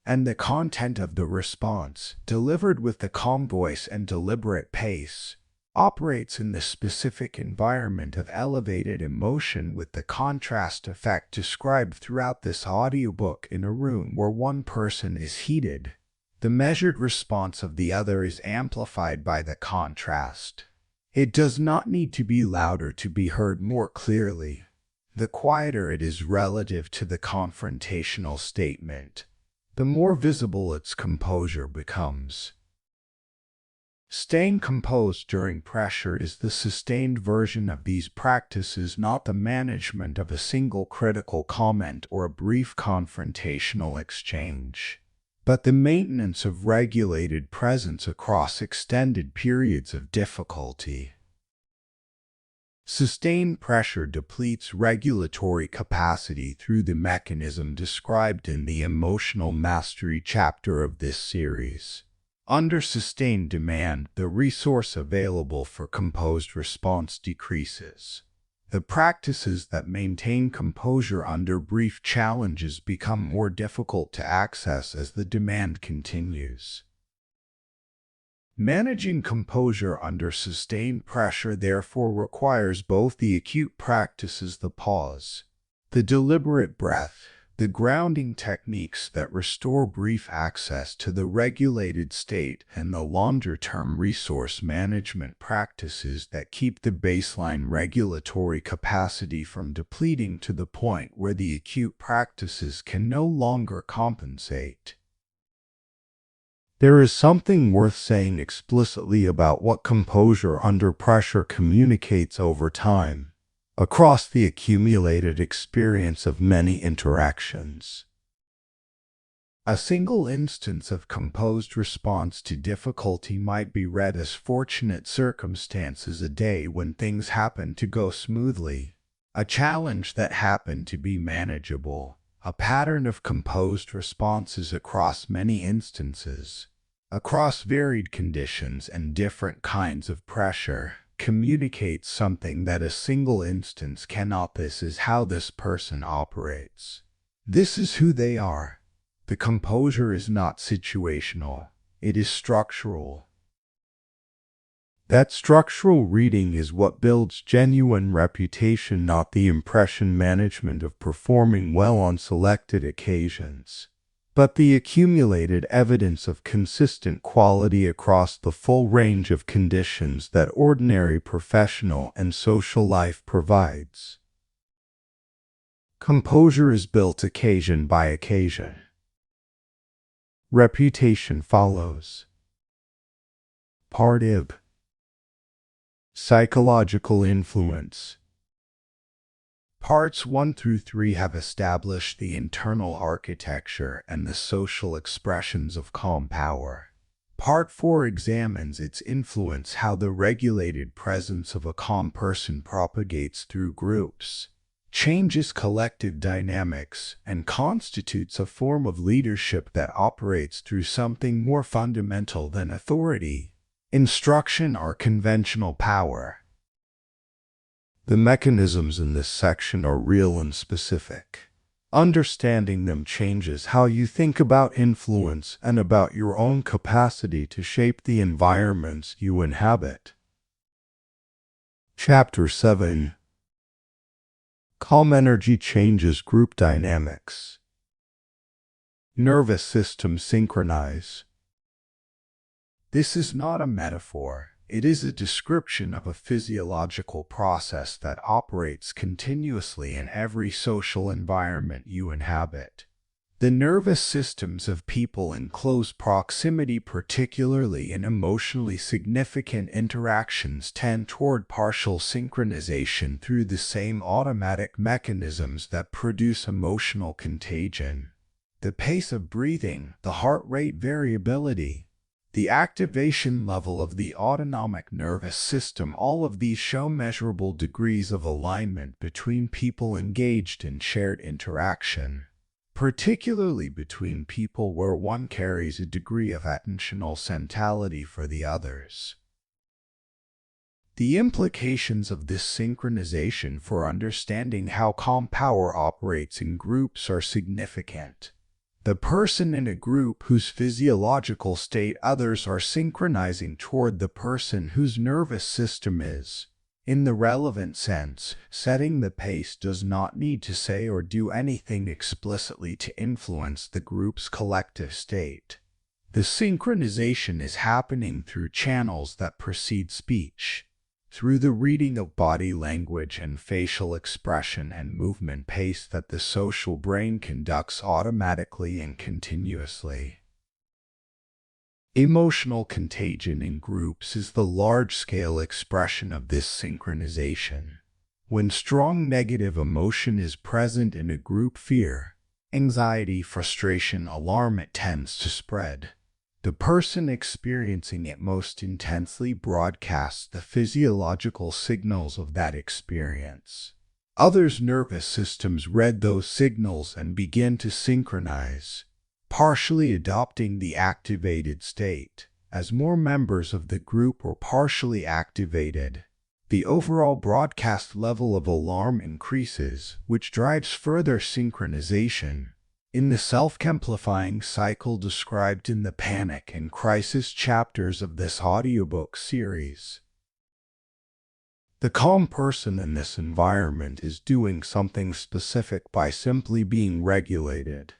And the content of the response, delivered with the calm voice and deliberate pace, operates in the specific environment of elevated emotion with the contrast effect described throughout this audiobook. In a room where one person is heated, the measured response of the other is amplified by the contrast. It does not need to be louder to be heard more clearly. The quieter it is relative to the confrontational statement, the more visible its composure becomes. Staying composed during pressure is the sustained version of these practices, not the management of a single critical comment or a brief confrontational exchange, but the maintenance of regulated presence across extended periods of difficulty. Sustained pressure depletes regulatory capacity through the mechanism described in the Emotional Mastery chapter of this series. Under sustained demand, the resource available for composed response decreases. The practices that maintain composure under brief challenges become more difficult to access as the demand continues. Managing composure under sustained pressure therefore requires both the acute practices, the pause, the deliberate breath, the grounding techniques that restore brief access to the regulated state, and the longer-term resource management practices that keep the baseline regulatory capacity from depleting to the point where the acute practices can no longer compensate. There is something worth saying explicitly about what composure under pressure communicates over time, across the accumulated experience of many interactions. A single instance of composed response to difficulty might be read as fortunate circumstances, a day when things happen to go smoothly, a challenge that happened to be manageable. A pattern of composed responses across many instances, across varied conditions and different kinds of pressure, communicates something that a single instance cannot. This is how this person operates. This is who they are. The composure is not situational, it is structural. That structural reading is what builds genuine reputation, not the impression management of performing well on selected occasions, but the accumulated evidence of consistent quality across the full range of conditions that ordinary professional and social life provides. Composure is built occasion by occasion. Reputation follows. Part IB. Psychological influence. Parts 1 through 3 have established the internal architecture and the social expressions of calm power. Part 4 examines its influence, how the regulated presence of a calm person propagates through groups, changes collective dynamics, and constitutes a form of leadership that operates through something more fundamental than authority, instruction, or conventional power. The mechanisms in this section are real and specific. Understanding them changes how you think about influence and about your own capacity to shape the environments you inhabit. Chapter 7. Calm energy changes group dynamics. Nervous system synchronize. This is not a metaphor. It is a description of a physiological process that operates continuously in every social environment you inhabit. The nervous systems of people in close proximity, particularly in emotionally significant interactions, tend toward partial synchronization through the same automatic mechanisms that produce emotional contagion. The pace of breathing, the heart rate variability, the activation level of the autonomic nervous system, all of these show measurable degrees of alignment between people engaged in shared interaction, particularly between people where one carries a degree of attentional centrality for the others. The implications of this synchronization for understanding how calm power operates in groups are significant. The person in a group whose physiological state others are synchronizing toward the person whose nervous system is, in the relevant sense, setting the pace does not need to say or do anything explicitly to influence the group's collective state. The synchronization is happening through channels that precede speech, through the reading of body language and facial expression and movement pace that the social brain conducts automatically and continuously. Emotional contagion in groups is the large-scale expression of this synchronization. When strong negative emotion is present in a group, fear, anxiety, frustration, alarm, it tends to spread. The person experiencing it most intensely broadcasts the physiological signals of that experience. Others' nervous systems read those signals and begin to synchronize, partially adopting the activated state. As more members of the group are partially activated, the overall broadcast level of alarm increases, which drives further synchronization. In the self-amplifying cycle described in the panic and crisis chapters of this audiobook series, the calm person in this environment is doing something specific by simply being regulated.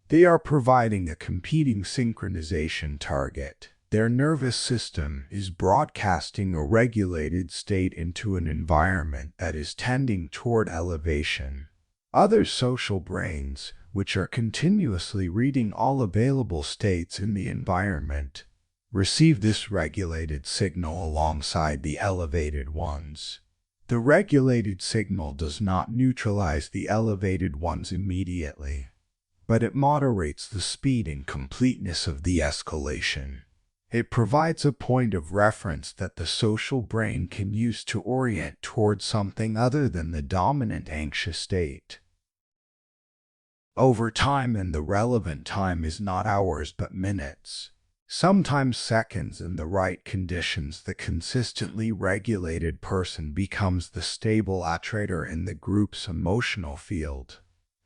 They are providing a competing synchronization target. Their nervous system is broadcasting a regulated state into an environment that is tending toward elevation. Other social brains, which are continuously reading all available states in the environment, receive this regulated signal alongside the elevated ones. The regulated signal does not neutralize the elevated ones immediately, but it moderates the speed and completeness of the escalation. It provides a point of reference that the social brain can use to orient toward something other than the dominant anxious state. Over time, and the relevant time is not hours but minutes, sometimes seconds, in the right conditions, the consistently regulated person becomes the stable attrator in the group's emotional field.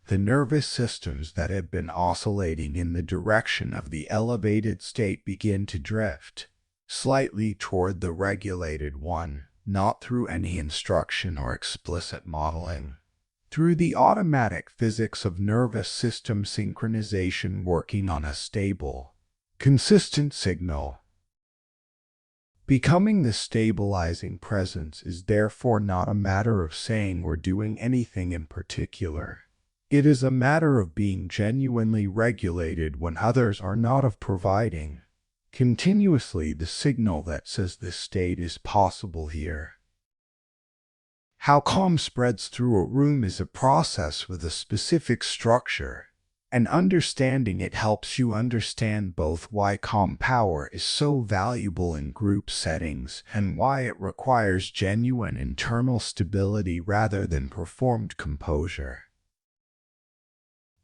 The nervous systems that have been oscillating in the direction of the elevated state begin to drift slightly toward the regulated one, not through any instruction or explicit modeling. Through the automatic physics of nervous system synchronization working on a stable, consistent signal. Becoming the stabilizing presence is therefore not a matter of saying or doing anything in particular. It is a matter of being genuinely regulated when others are not, of providing continuously the signal that says this state is possible here. How calm spreads through a room is a process with a specific structure, and understanding it helps you understand both why calm power is so valuable in group settings and why it requires genuine internal stability rather than performed composure.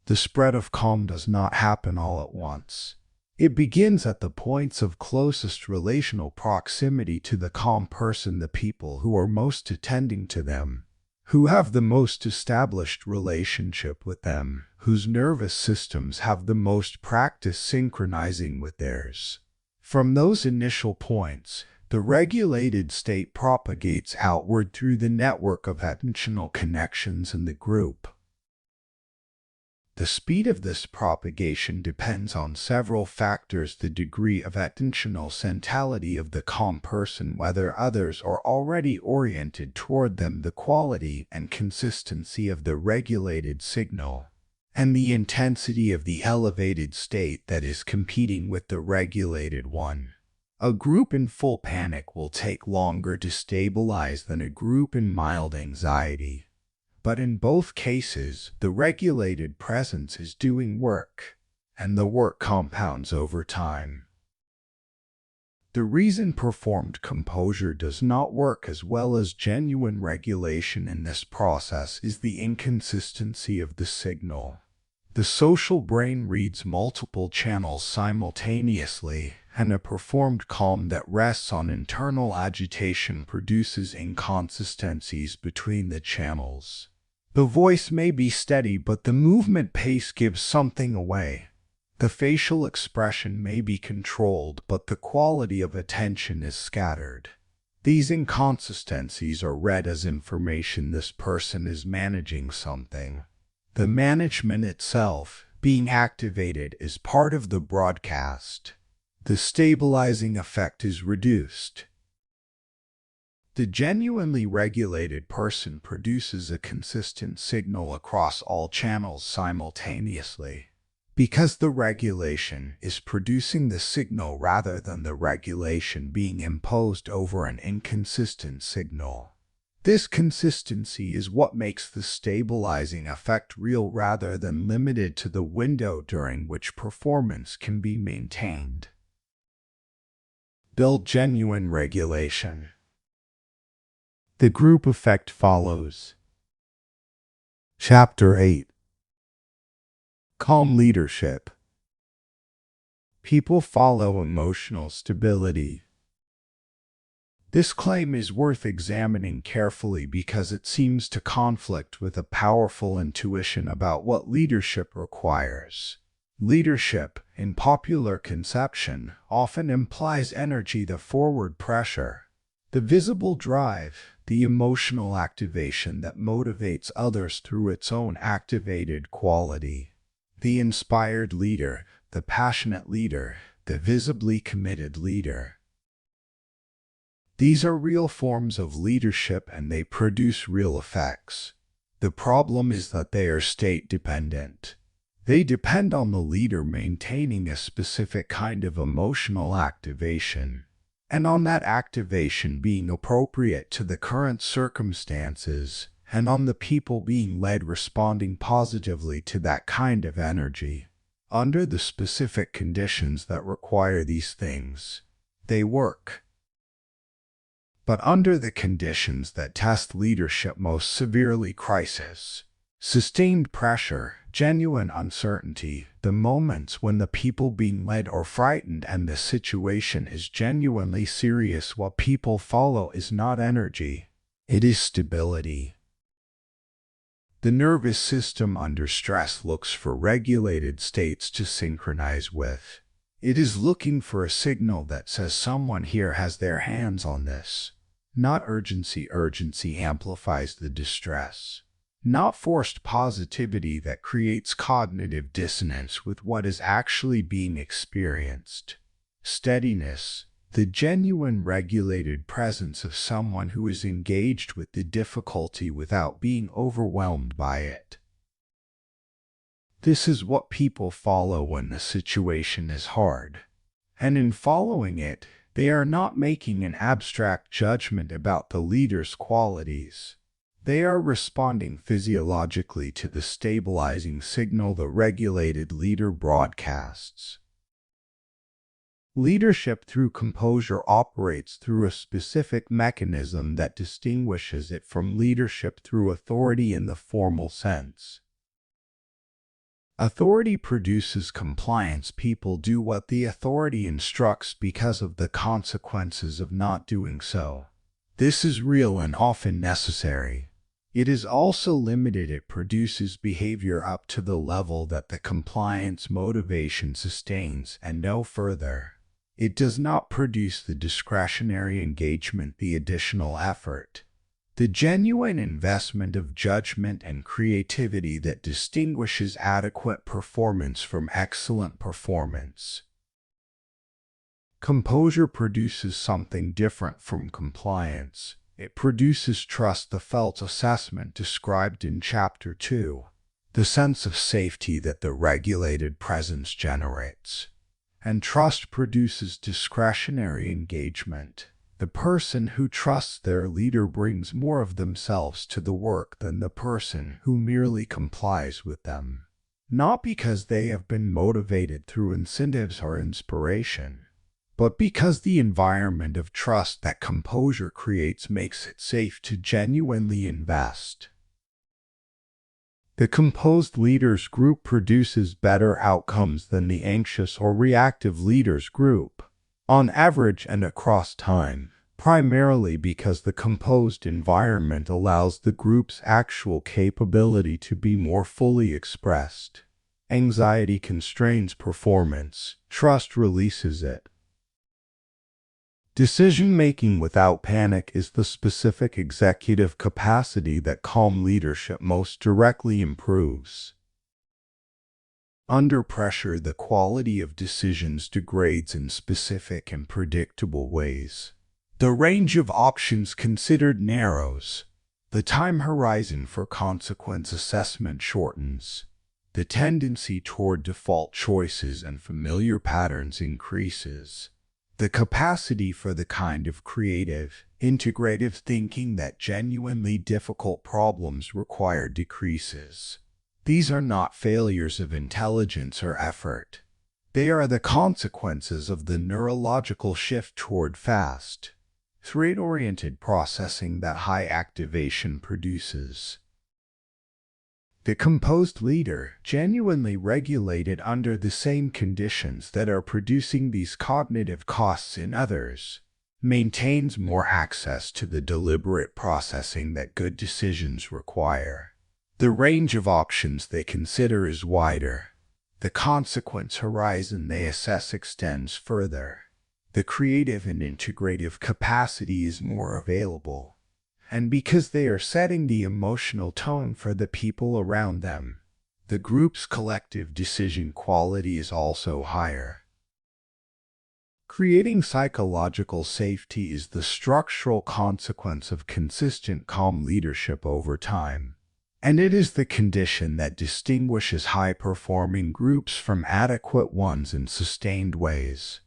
The spread of calm does not happen all at once. It begins at the points of closest relational proximity to the calm person, the people who are most attending to them, who have the most established relationship with them, whose nervous systems have the most practice synchronizing with theirs. From those initial points, the regulated state propagates outward through the network of attentional connections in the group. The speed of this propagation depends on several factors: the degree of attentional centrality of the calm person, whether others are already oriented toward them, the quality and consistency of the regulated signal, and the intensity of the elevated state that is competing with the regulated one. A group in full panic will take longer to stabilize than a group in mild anxiety. But in both cases, the regulated presence is doing work, and the work compounds over time. The reason performed composure does not work as well as genuine regulation in this process is the inconsistency of the signal. The social brain reads multiple channels simultaneously, and a performed calm that rests on internal agitation produces inconsistencies between the channels. The voice may be steady, but the movement pace gives something away. The facial expression may be controlled, but the quality of attention is scattered. These inconsistencies are read as information this person is managing something. The management itself, being activated, is part of the broadcast. The stabilizing effect is reduced. The genuinely regulated person produces a consistent signal across all channels simultaneously, because the regulation is producing the signal rather than the regulation being imposed over an inconsistent signal. This consistency is what makes the stabilizing effect real rather than limited to the window during which performance can be maintained. Build genuine regulation. The group effect follows. Chapter 8. Calm leadership. People follow emotional stability. This claim is worth examining carefully because it seems to conflict with a powerful intuition about what leadership requires. Leadership, in popular conception, often implies energy, the forward pressure, the visible drive, the emotional activation that motivates others through its own activated quality. The inspired leader, the passionate leader, the visibly committed leader. These are real forms of leadership and they produce real effects. The problem is that they are state-dependent. They depend on the leader maintaining a specific kind of emotional activation, and on that activation being appropriate to the current circumstances, and on the people being led responding positively to that kind of energy. Under the specific conditions that require these things, they work. But under the conditions that test leadership most severely, crisis, sustained pressure, genuine uncertainty, the moments when the people being led are frightened and the situation is genuinely serious, what people follow is not energy, it is stability. The nervous system under stress looks for regulated states to synchronize with. It is looking for a signal that says someone here has their hands on this. Not urgency. Urgency amplifies the distress. Not forced positivity that creates cognitive dissonance with what is actually being experienced. Steadiness, the genuine regulated presence of someone who is engaged with the difficulty without being overwhelmed by it. This is what people follow when the situation is hard. And in following it, they are not making an abstract judgment about the leader's qualities. They are responding physiologically to the stabilizing signal the regulated leader broadcasts. Leadership through composure operates through a specific mechanism that distinguishes it from leadership through authority in the formal sense. Authority produces compliance. People do what the authority instructs because of the consequences of not doing so. This is real and often necessary. It is also limited. It produces behavior up to the level that the compliance motivation sustains and no further. It does not produce the discretionary engagement, the additional effort, the genuine investment of judgment and creativity that distinguishes adequate performance from excellent performance. Composure produces something different from compliance. It produces trust, the felt assessment described in Chapter 2, the sense of safety that the regulated presence generates. And trust produces discretionary engagement. The person who trusts their leader brings more of themselves to the work than the person who merely complies with them, not because they have been motivated through incentives or inspiration, but because the environment of trust that composure creates makes it safe to genuinely invest. The composed leaders group produces better outcomes than the anxious or reactive leaders group, on average and across time, primarily because the composed environment allows the group's actual capability to be more fully expressed. Anxiety constrains performance, trust releases it. Decision-making without panic is the specific executive capacity that calm leadership most directly improves. Under pressure, the quality of decisions degrades in specific and predictable ways. The range of options considered narrows. The time horizon for consequence assessment shortens. The tendency toward default choices and familiar patterns increases. The capacity for the kind of creative, integrative thinking that genuinely difficult problems require decreases. These are not failures of intelligence or effort. They are the consequences of the neurological shift toward fast, thread-oriented processing that high activation produces. The composed leader, genuinely regulated under the same conditions that are producing these cognitive costs in others, maintains more access to the deliberate processing that good decisions require. The range of options they consider is wider. The consequence horizon they assess extends further. The creative and integrative capacity is more available. And because they are setting the emotional tone for the people around them, the group's collective decision quality is also higher. Creating psychological safety is the structural consequence of consistent calm leadership over time, and it is the condition that distinguishes high-performing groups from adequate ones in sustained ways.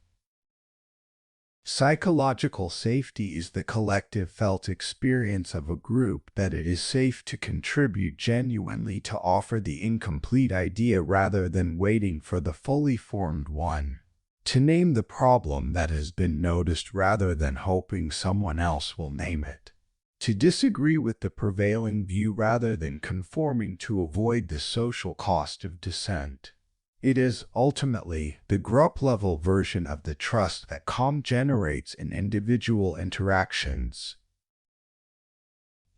Psychological safety is the collective felt experience of a group that it is safe to contribute genuinely, to offer the incomplete idea rather than waiting for the fully formed one, to name the problem that has been noticed rather than hoping someone else will name it, to disagree with the prevailing view rather than conforming to avoid the social cost of dissent. It is, ultimately, the group-level version of the trust that calm generates in individual interactions.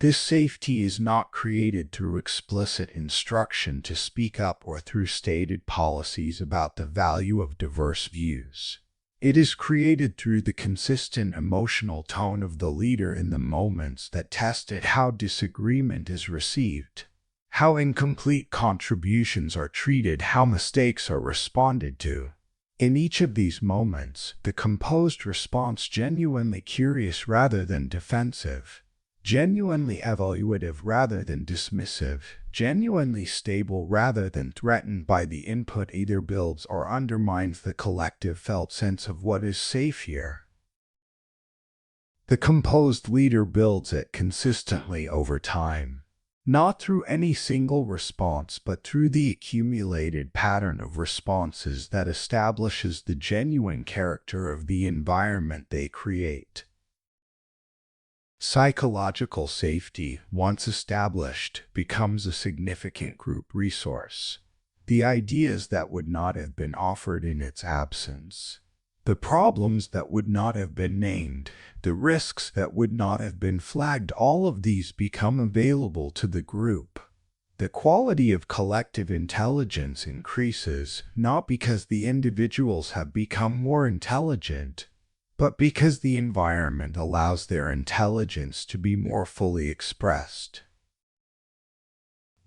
This safety is not created through explicit instruction to speak up or through stated policies about the value of diverse views. It is created through the consistent emotional tone of the leader in the moments that test it, how disagreement is received, how incomplete contributions are treated, how mistakes are responded to. In each of these moments, the composed response genuinely curious rather than defensive, genuinely evaluative rather than dismissive, genuinely stable rather than threatened by the input either builds or undermines the collective felt sense of what is safe here. The composed leader builds it consistently over time, not through any single response, but through the accumulated pattern of responses that establishes the genuine character of the environment they create. Psychological safety, once established, becomes a significant group resource. The ideas that would not have been offered in its absence, the problems that would not have been named, the risks that would not have been flagged, all of these become available to the group. The quality of collective intelligence increases, not because the individuals have become more intelligent, but because the environment allows their intelligence to be more fully expressed.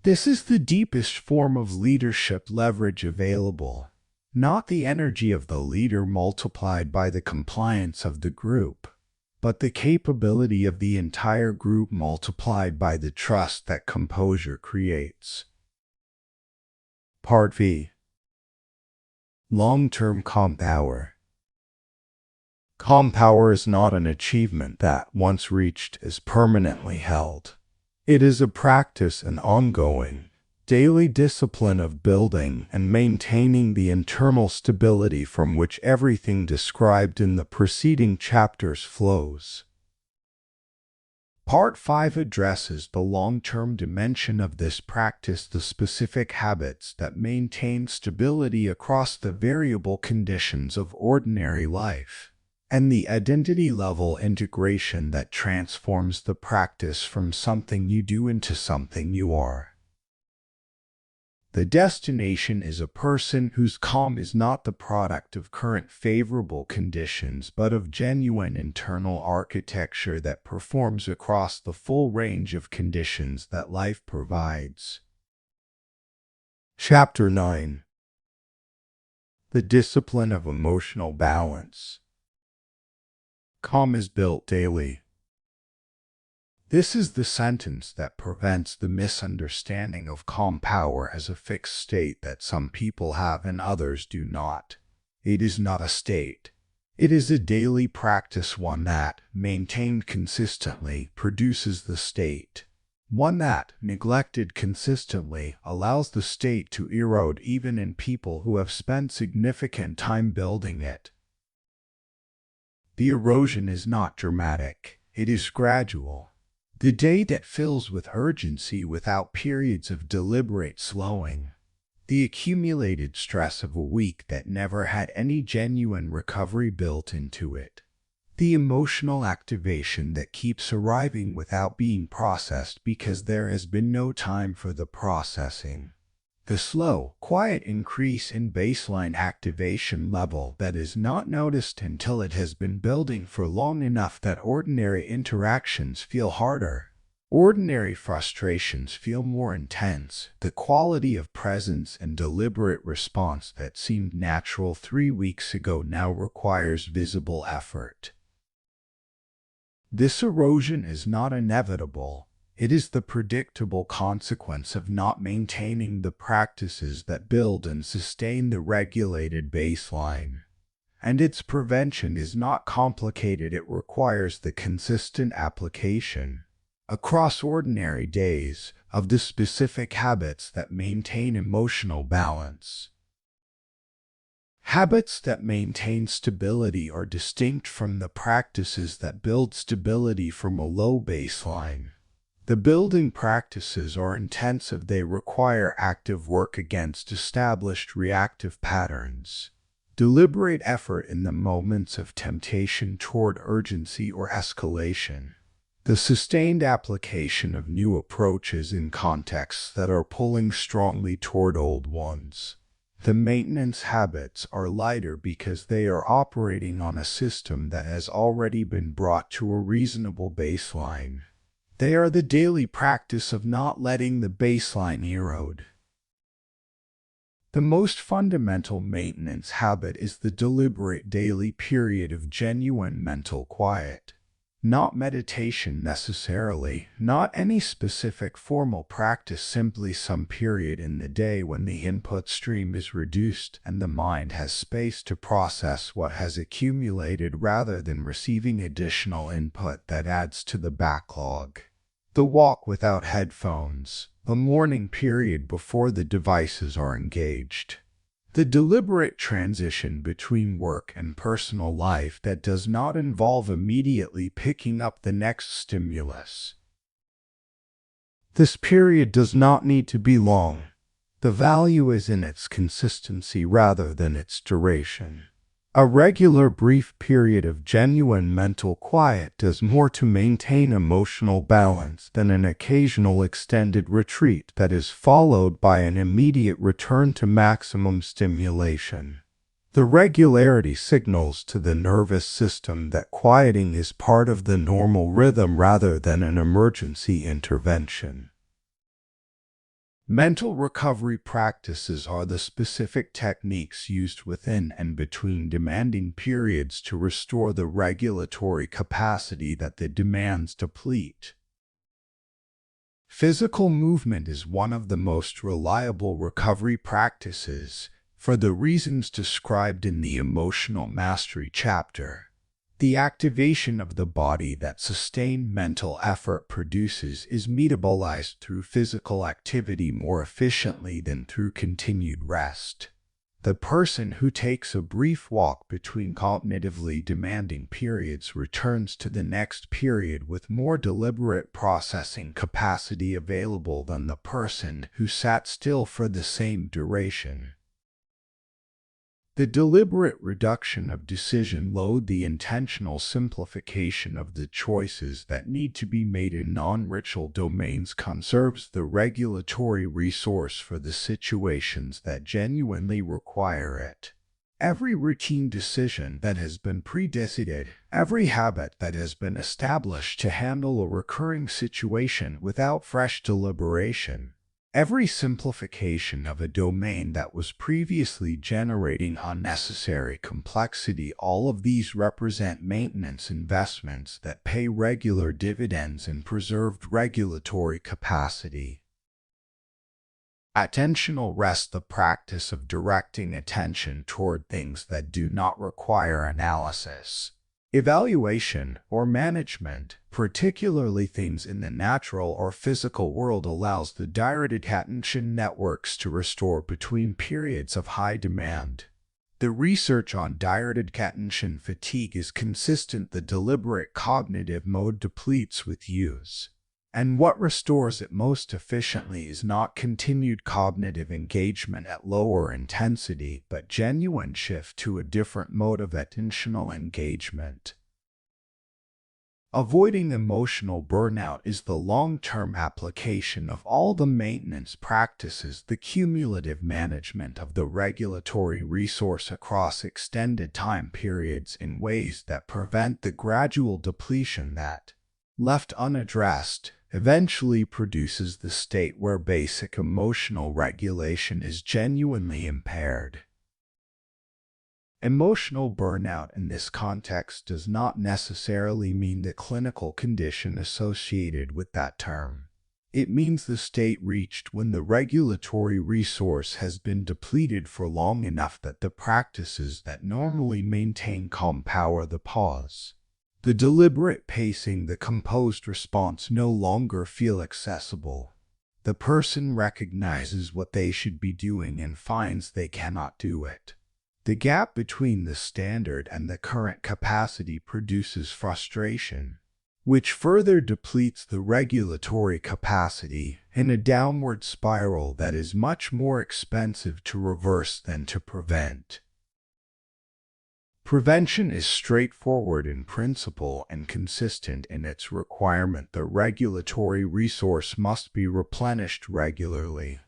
This is the deepest form of leadership leverage available, not the energy of the leader multiplied by the compliance of the group, but the capability of the entire group multiplied by the trust that composure creates. Part V. Long-term calm power. Calm power is not an achievement that, once reached, is permanently held. It is a practice, an ongoing, daily discipline of building and maintaining the internal stability from which everything described in the preceding chapters flows. Part 5 addresses the long-term dimension of this practice, the specific habits that maintain stability across the variable conditions of ordinary life, and the identity-level integration that transforms the practice from something you do into something you are. The destination is a person whose calm is not the product of current favorable conditions, but of genuine internal architecture that performs across the full range of conditions that life provides. Chapter 9. The discipline of emotional balance. Calm is built daily. This is the sentence that prevents the misunderstanding of calm power as a fixed state that some people have and others do not. It is not a state. It is a daily practice, one that, maintained consistently, produces the state. One that, neglected consistently, allows the state to erode even in people who have spent significant time building it. The erosion is not dramatic. It is gradual. The day that fills with urgency without periods of deliberate slowing. The accumulated stress of a week that never had any genuine recovery built into it. The emotional activation that keeps arriving without being processed because there has been no time for the processing. The slow, quiet increase in baseline activation level that is not noticed until it has been building for long enough that ordinary interactions feel harder. Ordinary frustrations feel more intense. The quality of presence and deliberate response that seemed natural 3 weeks ago now requires visible effort. This erosion is not inevitable. It is the predictable consequence of not maintaining the practices that build and sustain the regulated baseline. And its prevention is not complicated. It requires the consistent application, across ordinary days, of the specific habits that maintain emotional balance. Habits that maintain stability are distinct from the practices that build stability from a low baseline. The building practices are intensive. They require active work against established reactive patterns, deliberate effort in the moments of temptation toward urgency or escalation, the sustained application of new approaches in contexts that are pulling strongly toward old ones. The maintenance habits are lighter because they are operating on a system that has already been brought to a reasonable baseline. They are the daily practice of not letting the baseline erode. The most fundamental maintenance habit is the deliberate daily period of genuine mental quiet. Not meditation necessarily, not any specific formal practice, simply some period in the day when the input stream is reduced and the mind has space to process what has accumulated rather than receiving additional input that adds to the backlog. The walk without headphones, a morning period before the devices are engaged. The deliberate transition between work and personal life that does not involve immediately picking up the next stimulus. This period does not need to be long. The value is in its consistency rather than its duration. A regular brief period of genuine mental quiet does more to maintain emotional balance than an occasional extended retreat that is followed by an immediate return to maximum stimulation. The regularity signals to the nervous system that quieting is part of the normal rhythm rather than an emergency intervention. Mental recovery practices are the specific techniques used within and between demanding periods to restore the regulatory capacity that the demands deplete. Physical movement is one of the most reliable recovery practices, for the reasons described in the Emotional Mastery chapter. The activation of the body that sustained mental effort produces is metabolized through physical activity more efficiently than through continued rest. The person who takes a brief walk between cognitively demanding periods returns to the next period with more deliberate processing capacity available than the person who sat still for the same duration. The deliberate reduction of decision load, the intentional simplification of the choices that need to be made in non-ritual domains conserves the regulatory resource for the situations that genuinely require it. Every routine decision that has been pre-decided, every habit that has been established to handle a recurring situation without fresh deliberation, every simplification of a domain that was previously generating unnecessary complexity, all of these represent maintenance investments that pay regular dividends in preserved regulatory capacity. Attentional rest, the practice of directing attention toward things that do not require analysis, evaluation, or management, particularly things in the natural or physical world, allows the directed attention networks to restore between periods of high demand. The research on directed attention fatigue is consistent. The deliberate cognitive mode depletes with use, and what restores it most efficiently is not continued cognitive engagement at lower intensity, but genuine shift to a different mode of attentional engagement. Avoiding emotional burnout is the long-term application of all the maintenance practices, the cumulative management of the regulatory resource across extended time periods in ways that prevent the gradual depletion that, left unaddressed, eventually produces the state where basic emotional regulation is genuinely impaired. Emotional burnout in this context does not necessarily mean the clinical condition associated with that term. It means the state reached when the regulatory resource has been depleted for long enough that the practices that normally maintain calm power, the pause, the deliberate pacing, the composed response, no longer feel accessible. The person recognizes what they should be doing and finds they cannot do it. The gap between the standard and the current capacity produces frustration, which further depletes the regulatory capacity in a downward spiral that is much more expensive to reverse than to prevent. Prevention is straightforward in principle and consistent in its requirement. The regulatory resource must be replenished regularly.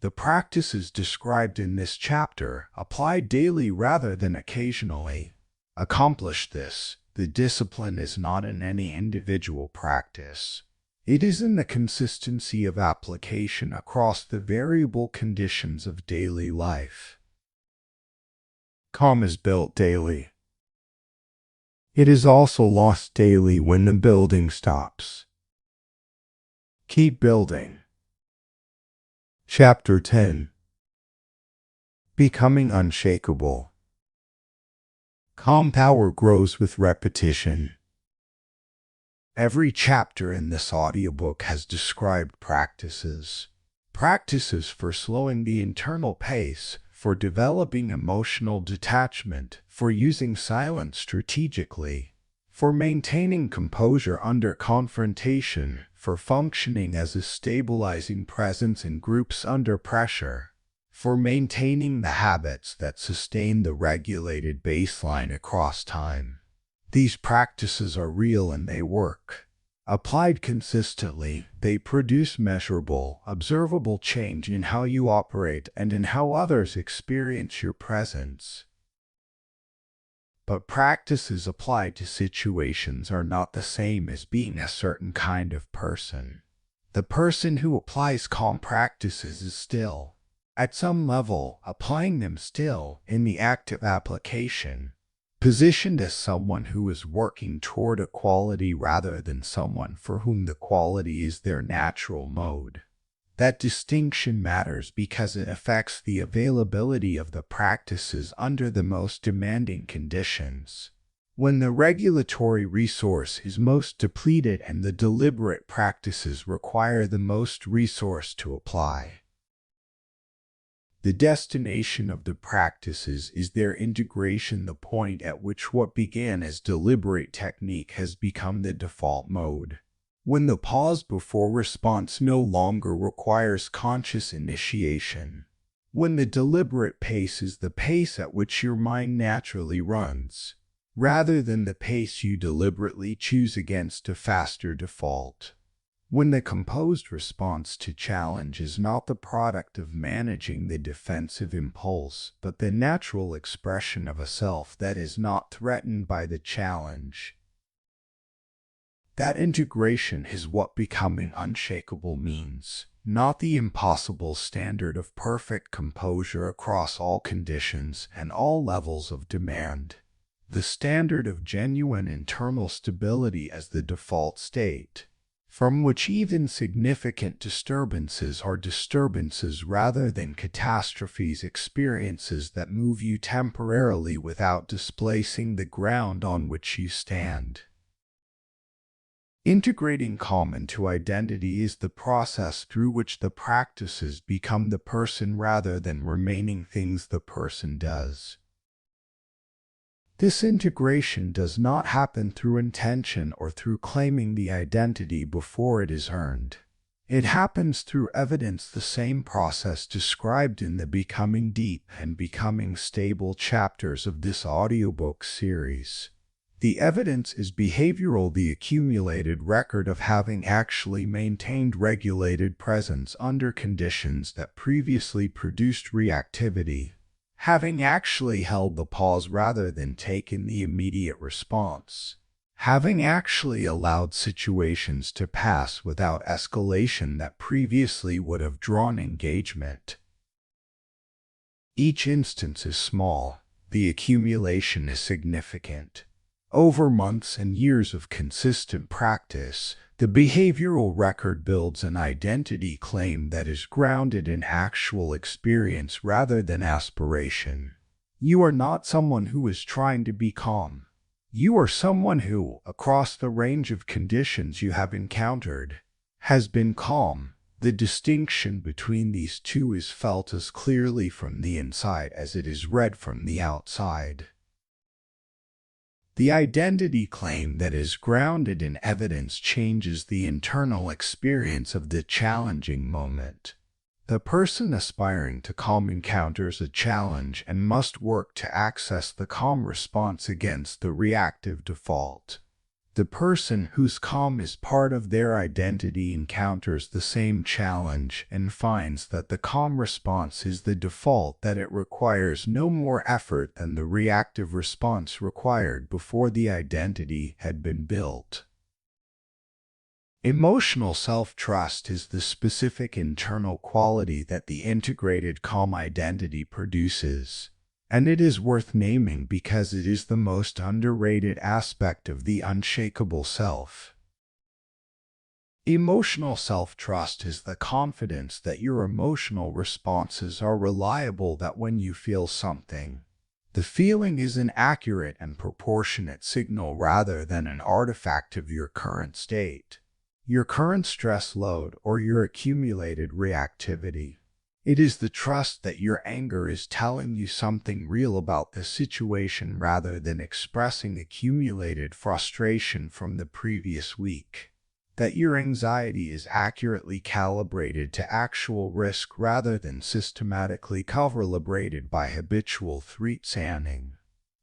The practices described in this chapter apply daily rather than occasionally. Accomplish this, the discipline is not in any individual practice. It is in the consistency of application across the variable conditions of daily life. Calm is built daily. It is also lost daily when the building stops. Keep building. Chapter 10. Becoming unshakable. Calm power grows with repetition. Every chapter in this audiobook has described practices. Practices for slowing the internal pace, for developing emotional detachment, for using silence strategically, for maintaining composure under confrontation, for functioning as a stabilizing presence in groups under pressure, for maintaining the habits that sustain the regulated baseline across time. These practices are real and they work. Applied consistently, they produce measurable, observable change in how you operate and in how others experience your presence. But practices applied to situations are not the same as being a certain kind of person. The person who applies calm practices is still, at some level, applying them still in the act of application, positioned as someone who is working toward a quality rather than someone for whom the quality is their natural mode. That distinction matters because it affects the availability of the practices under the most demanding conditions. When the regulatory resource is most depleted and the deliberate practices require the most resource to apply. The destination of the practices is their integration, the point at which what began as deliberate technique has become the default mode. When the pause before response no longer requires conscious initiation. When the deliberate pace is the pace at which your mind naturally runs, rather than the pace you deliberately choose against a faster default. When the composed response to challenge is not the product of managing the defensive impulse, but the natural expression of a self that is not threatened by the challenge. That integration is what becoming unshakable means, not the impossible standard of perfect composure across all conditions and all levels of demand. The standard of genuine internal stability as the default state, from which even significant disturbances are disturbances rather than catastrophes, experiences that move you temporarily without displacing the ground on which you stand. Integrating calm into identity is the process through which the practices become the person rather than remaining things the person does. This integration does not happen through intention or through claiming the identity before it is earned. It happens through evidence, the same process described in the Becoming Deep and Becoming Stable chapters of this audiobook series. The evidence is behavioral, the accumulated record of having actually maintained regulated presence under conditions that previously produced reactivity. Having actually held the pause rather than taken the immediate response. Having actually allowed situations to pass without escalation that previously would have drawn engagement. Each instance is small, the accumulation is significant. Over months and years of consistent practice, the behavioral record builds an identity claim that is grounded in actual experience rather than aspiration. You are not someone who is trying to be calm. You are someone who, across the range of conditions you have encountered, has been calm. The distinction between these two is felt as clearly from the inside as it is read from the outside. The identity claim that is grounded in evidence changes the internal experience of the challenging moment. The person aspiring to calm encounters a challenge and must work to access the calm response against the reactive default. The person whose calm is part of their identity encounters the same challenge and finds that the calm response is the default, that it requires no more effort than the reactive response required before the identity had been built. Emotional self-trust is the specific internal quality that the integrated calm identity produces. And it is worth naming because it is the most underrated aspect of the unshakable self. Emotional self-trust is the confidence that your emotional responses are reliable, that when you feel something, the feeling is an accurate and proportionate signal rather than an artifact of your current state, your current stress load, or your accumulated reactivity. It is the trust that your anger is telling you something real about the situation rather than expressing accumulated frustration from the previous week. That your anxiety is accurately calibrated to actual risk rather than systematically calibrated by habitual threat scanning.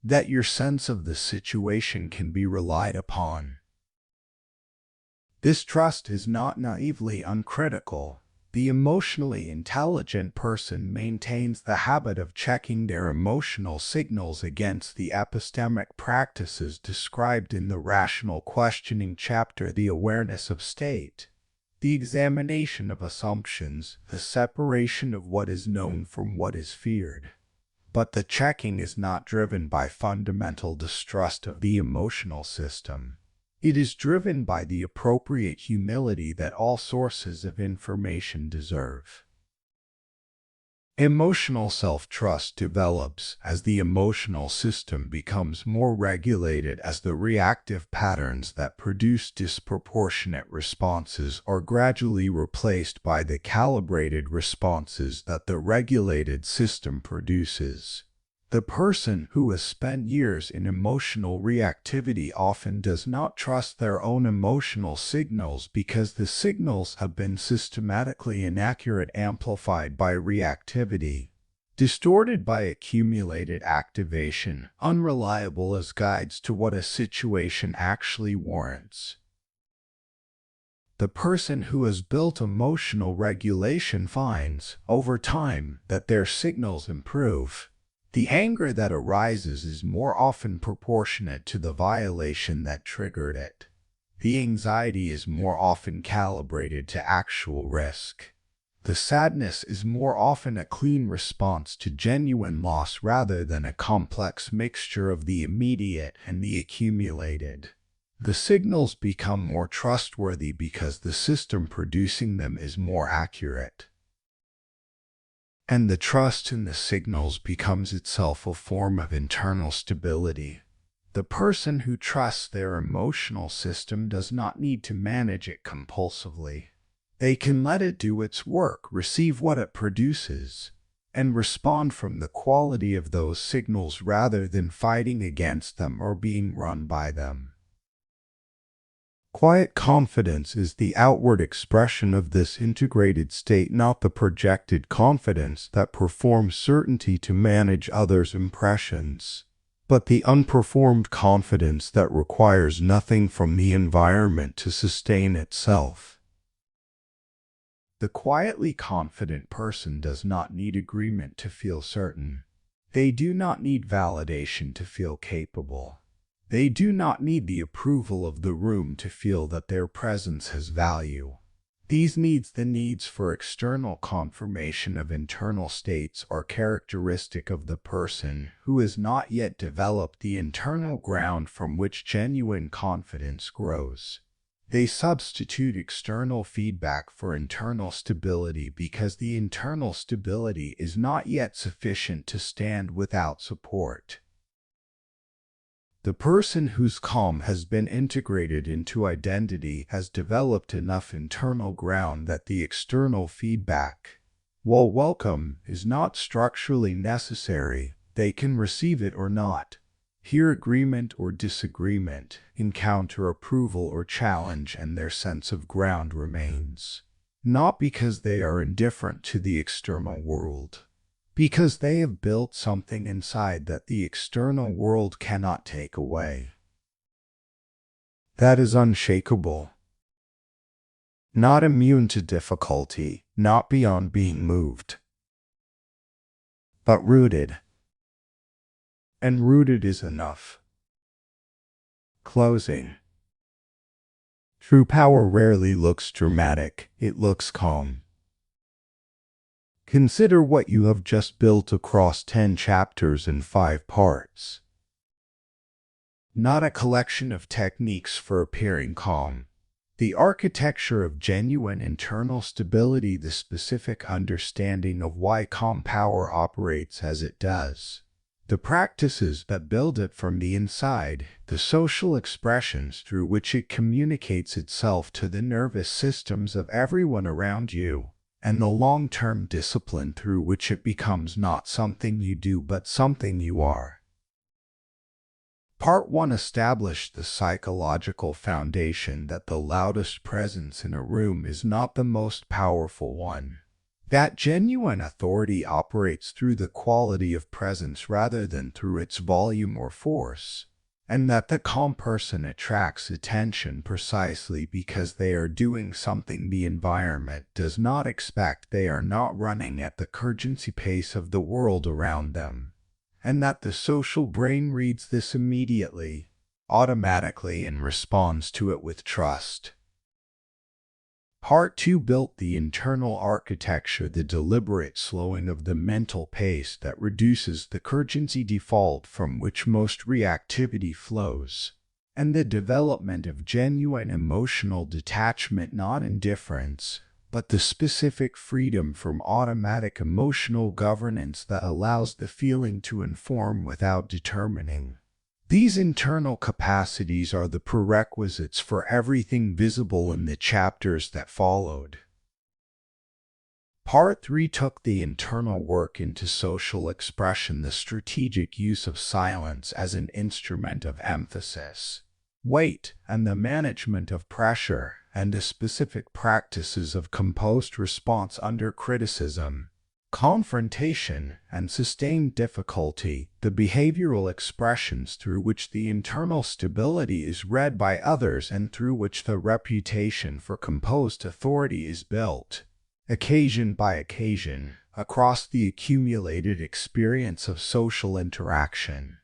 That your sense of the situation can be relied upon. This trust is not naively uncritical. The emotionally intelligent person maintains the habit of checking their emotional signals against the epistemic practices described in the rational questioning chapter, the awareness of state, the examination of assumptions, the separation of what is known from what is feared. But the checking is not driven by fundamental distrust of the emotional system. It is driven by the appropriate humility that all sources of information deserve. Emotional self-trust develops as the emotional system becomes more regulated, as the reactive patterns that produce disproportionate responses are gradually replaced by the calibrated responses that the regulated system produces. The person who has spent years in emotional reactivity often does not trust their own emotional signals because the signals have been systematically inaccurate, amplified by reactivity, distorted by accumulated activation, unreliable as guides to what a situation actually warrants. The person who has built emotional regulation finds, over time, that their signals improve. The anger that arises is more often proportionate to the violation that triggered it. The anxiety is more often calibrated to actual risk. The sadness is more often a clean response to genuine loss rather than a complex mixture of the immediate and the accumulated. The signals become more trustworthy because the system producing them is more accurate. And the trust in the signals becomes itself a form of internal stability. The person who trusts their emotional system does not need to manage it compulsively. They can let it do its work, receive what it produces, and respond from the quality of those signals rather than fighting against them or being run by them. Quiet confidence is the outward expression of this integrated state, not the projected confidence that performs certainty to manage others' impressions, but the unperformed confidence that requires nothing from the environment to sustain itself. The quietly confident person does not need agreement to feel certain. They do not need validation to feel capable. They do not need the approval of the room to feel that their presence has value. These needs, the needs for external confirmation of internal states, are characteristic of the person who has not yet developed the internal ground from which genuine confidence grows. They substitute external feedback for internal stability because the internal stability is not yet sufficient to stand without support. The person whose calm has been integrated into identity has developed enough internal ground that the external feedback, while welcome, is not structurally necessary. They can receive it or not, hear agreement or disagreement, encounter approval or challenge, and their sense of ground remains. Not because they are indifferent to the external world, because they have built something inside that the external world cannot take away. That is unshakable. Not immune to difficulty, not beyond being moved, but rooted. And rooted is enough. Closing. True power rarely looks dramatic, it looks calm. Consider what you have just built across 10 chapters in 5 parts. Not a collection of techniques for appearing calm. The architecture of genuine internal stability, the specific understanding of why calm power operates as it does. The practices that build it from the inside, the social expressions through which it communicates itself to the nervous systems of everyone around you, and the long-term discipline through which it becomes not something you do but something you are. Part 1 established the psychological foundation that the loudest presence in a room is not the most powerful one. That genuine authority operates through the quality of presence rather than through its volume or force, and that the calm person attracts attention precisely because they are doing something the environment does not expect. They are not running at the urgency pace of the world around them, and that the social brain reads this immediately, automatically, and responds to it with trust. Part 2 built the internal architecture, the deliberate slowing of the mental pace that reduces the urgency default from which most reactivity flows, and the development of genuine emotional detachment, not indifference, but the specific freedom from automatic emotional governance that allows the feeling to inform without determining. These internal capacities are the prerequisites for everything visible in the chapters that followed. Part 3 took the internal work into social expression, the strategic use of silence as an instrument of emphasis, weight, and the management of pressure, and the specific practices of composed response under criticism, confrontation, and sustained difficulty, the behavioral expressions through which the internal stability is read by others and through which the reputation for composed authority is built, occasion by occasion, across the accumulated experience of social interaction.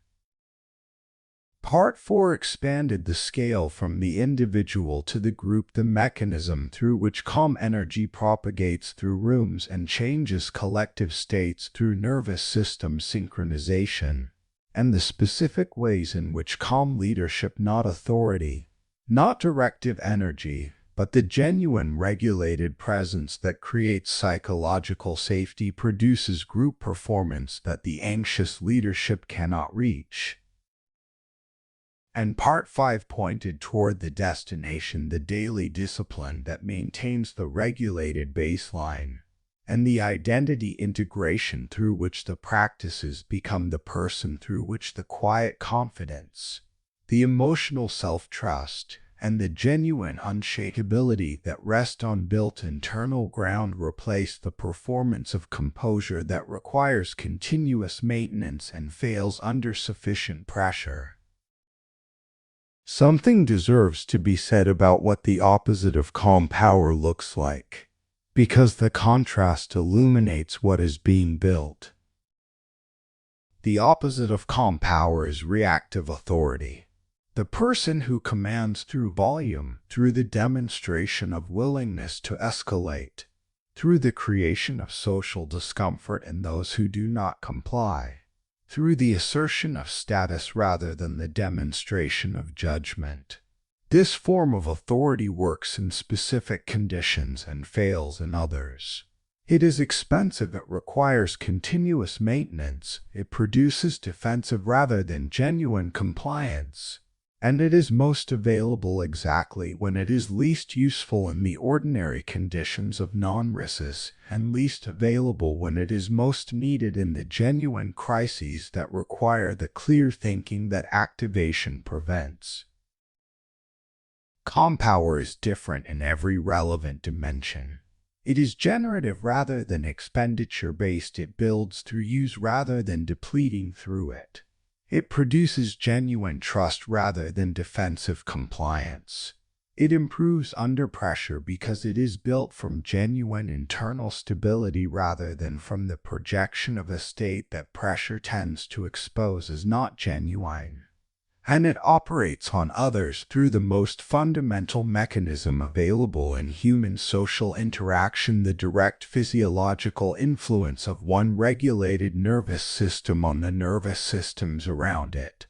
Part 4 expanded the scale from the individual to the group, the mechanism through which calm energy propagates through rooms and changes collective states through nervous system synchronization, and the specific ways in which calm leadership, not authority, not directive energy, but the genuine regulated presence that creates psychological safety, produces group performance that the anxious leadership cannot reach. And Part 5 pointed toward the destination, the daily discipline that maintains the regulated baseline, and the identity integration through which the practices become the person, through which the quiet confidence, the emotional self-trust, and the genuine unshakability that rest on built internal ground replace the performance of composure that requires continuous maintenance and fails under sufficient pressure. Something deserves to be said about what the opposite of calm power looks like, because the contrast illuminates what is being built. The opposite of calm power is reactive authority. The person who commands through volume, through the demonstration of willingness to escalate, through the creation of social discomfort in those who do not comply, through the assertion of status rather than the demonstration of judgment. This form of authority works in specific conditions and fails in others. It is expensive, it requires continuous maintenance, it produces defensive rather than genuine compliance, and it is most available exactly when it is least useful in the ordinary conditions of non-risus, and least available when it is most needed in the genuine crises that require the clear thinking that activation prevents. Calm power is different in every relevant dimension. It is generative rather than expenditure-based. It builds through use rather than depleting through it. It produces genuine trust rather than defensive compliance. It improves under pressure because it is built from genuine internal stability rather than from the projection of a state that pressure tends to expose as not genuine. and it operates on others through the most fundamental mechanism available in human social interaction, the direct physiological influence of one regulated nervous system on the nervous systems around it.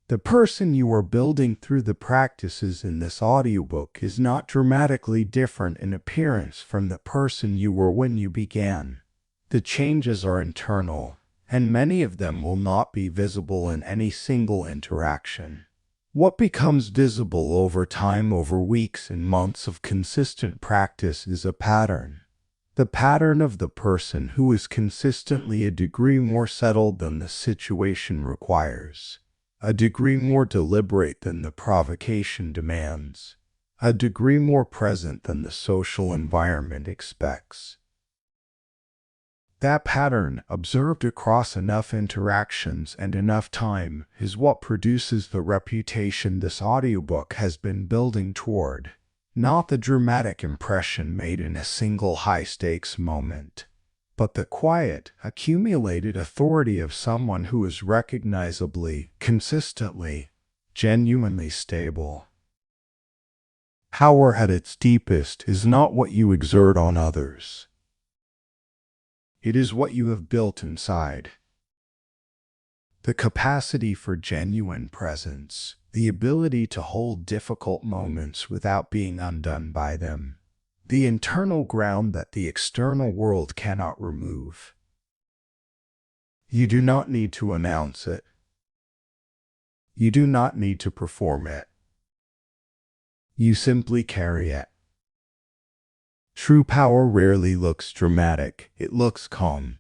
The person you are building through the practices in this audiobook is not dramatically different in appearance from the person you were when you began. The changes are internal, and many of them will not be visible in any single interaction. What becomes visible over time, over weeks and months of consistent practice, is a pattern. The pattern of the person who is consistently a degree more settled than the situation requires, a degree more deliberate than the provocation demands, a degree more present than the social environment expects. That pattern, observed across enough interactions and enough time, is what produces the reputation this audiobook has been building toward, not the dramatic impression made in a single high-stakes moment, but the quiet, accumulated authority of someone who is recognizably, consistently, genuinely stable. Power at its deepest is not what you exert on others. It is what you have built inside. The capacity for genuine presence, the ability to hold difficult moments without being undone by them, the internal ground that the external world cannot remove. You do not need to announce it. You do not need to perform it. You simply carry it. True power rarely looks dramatic, it looks calm.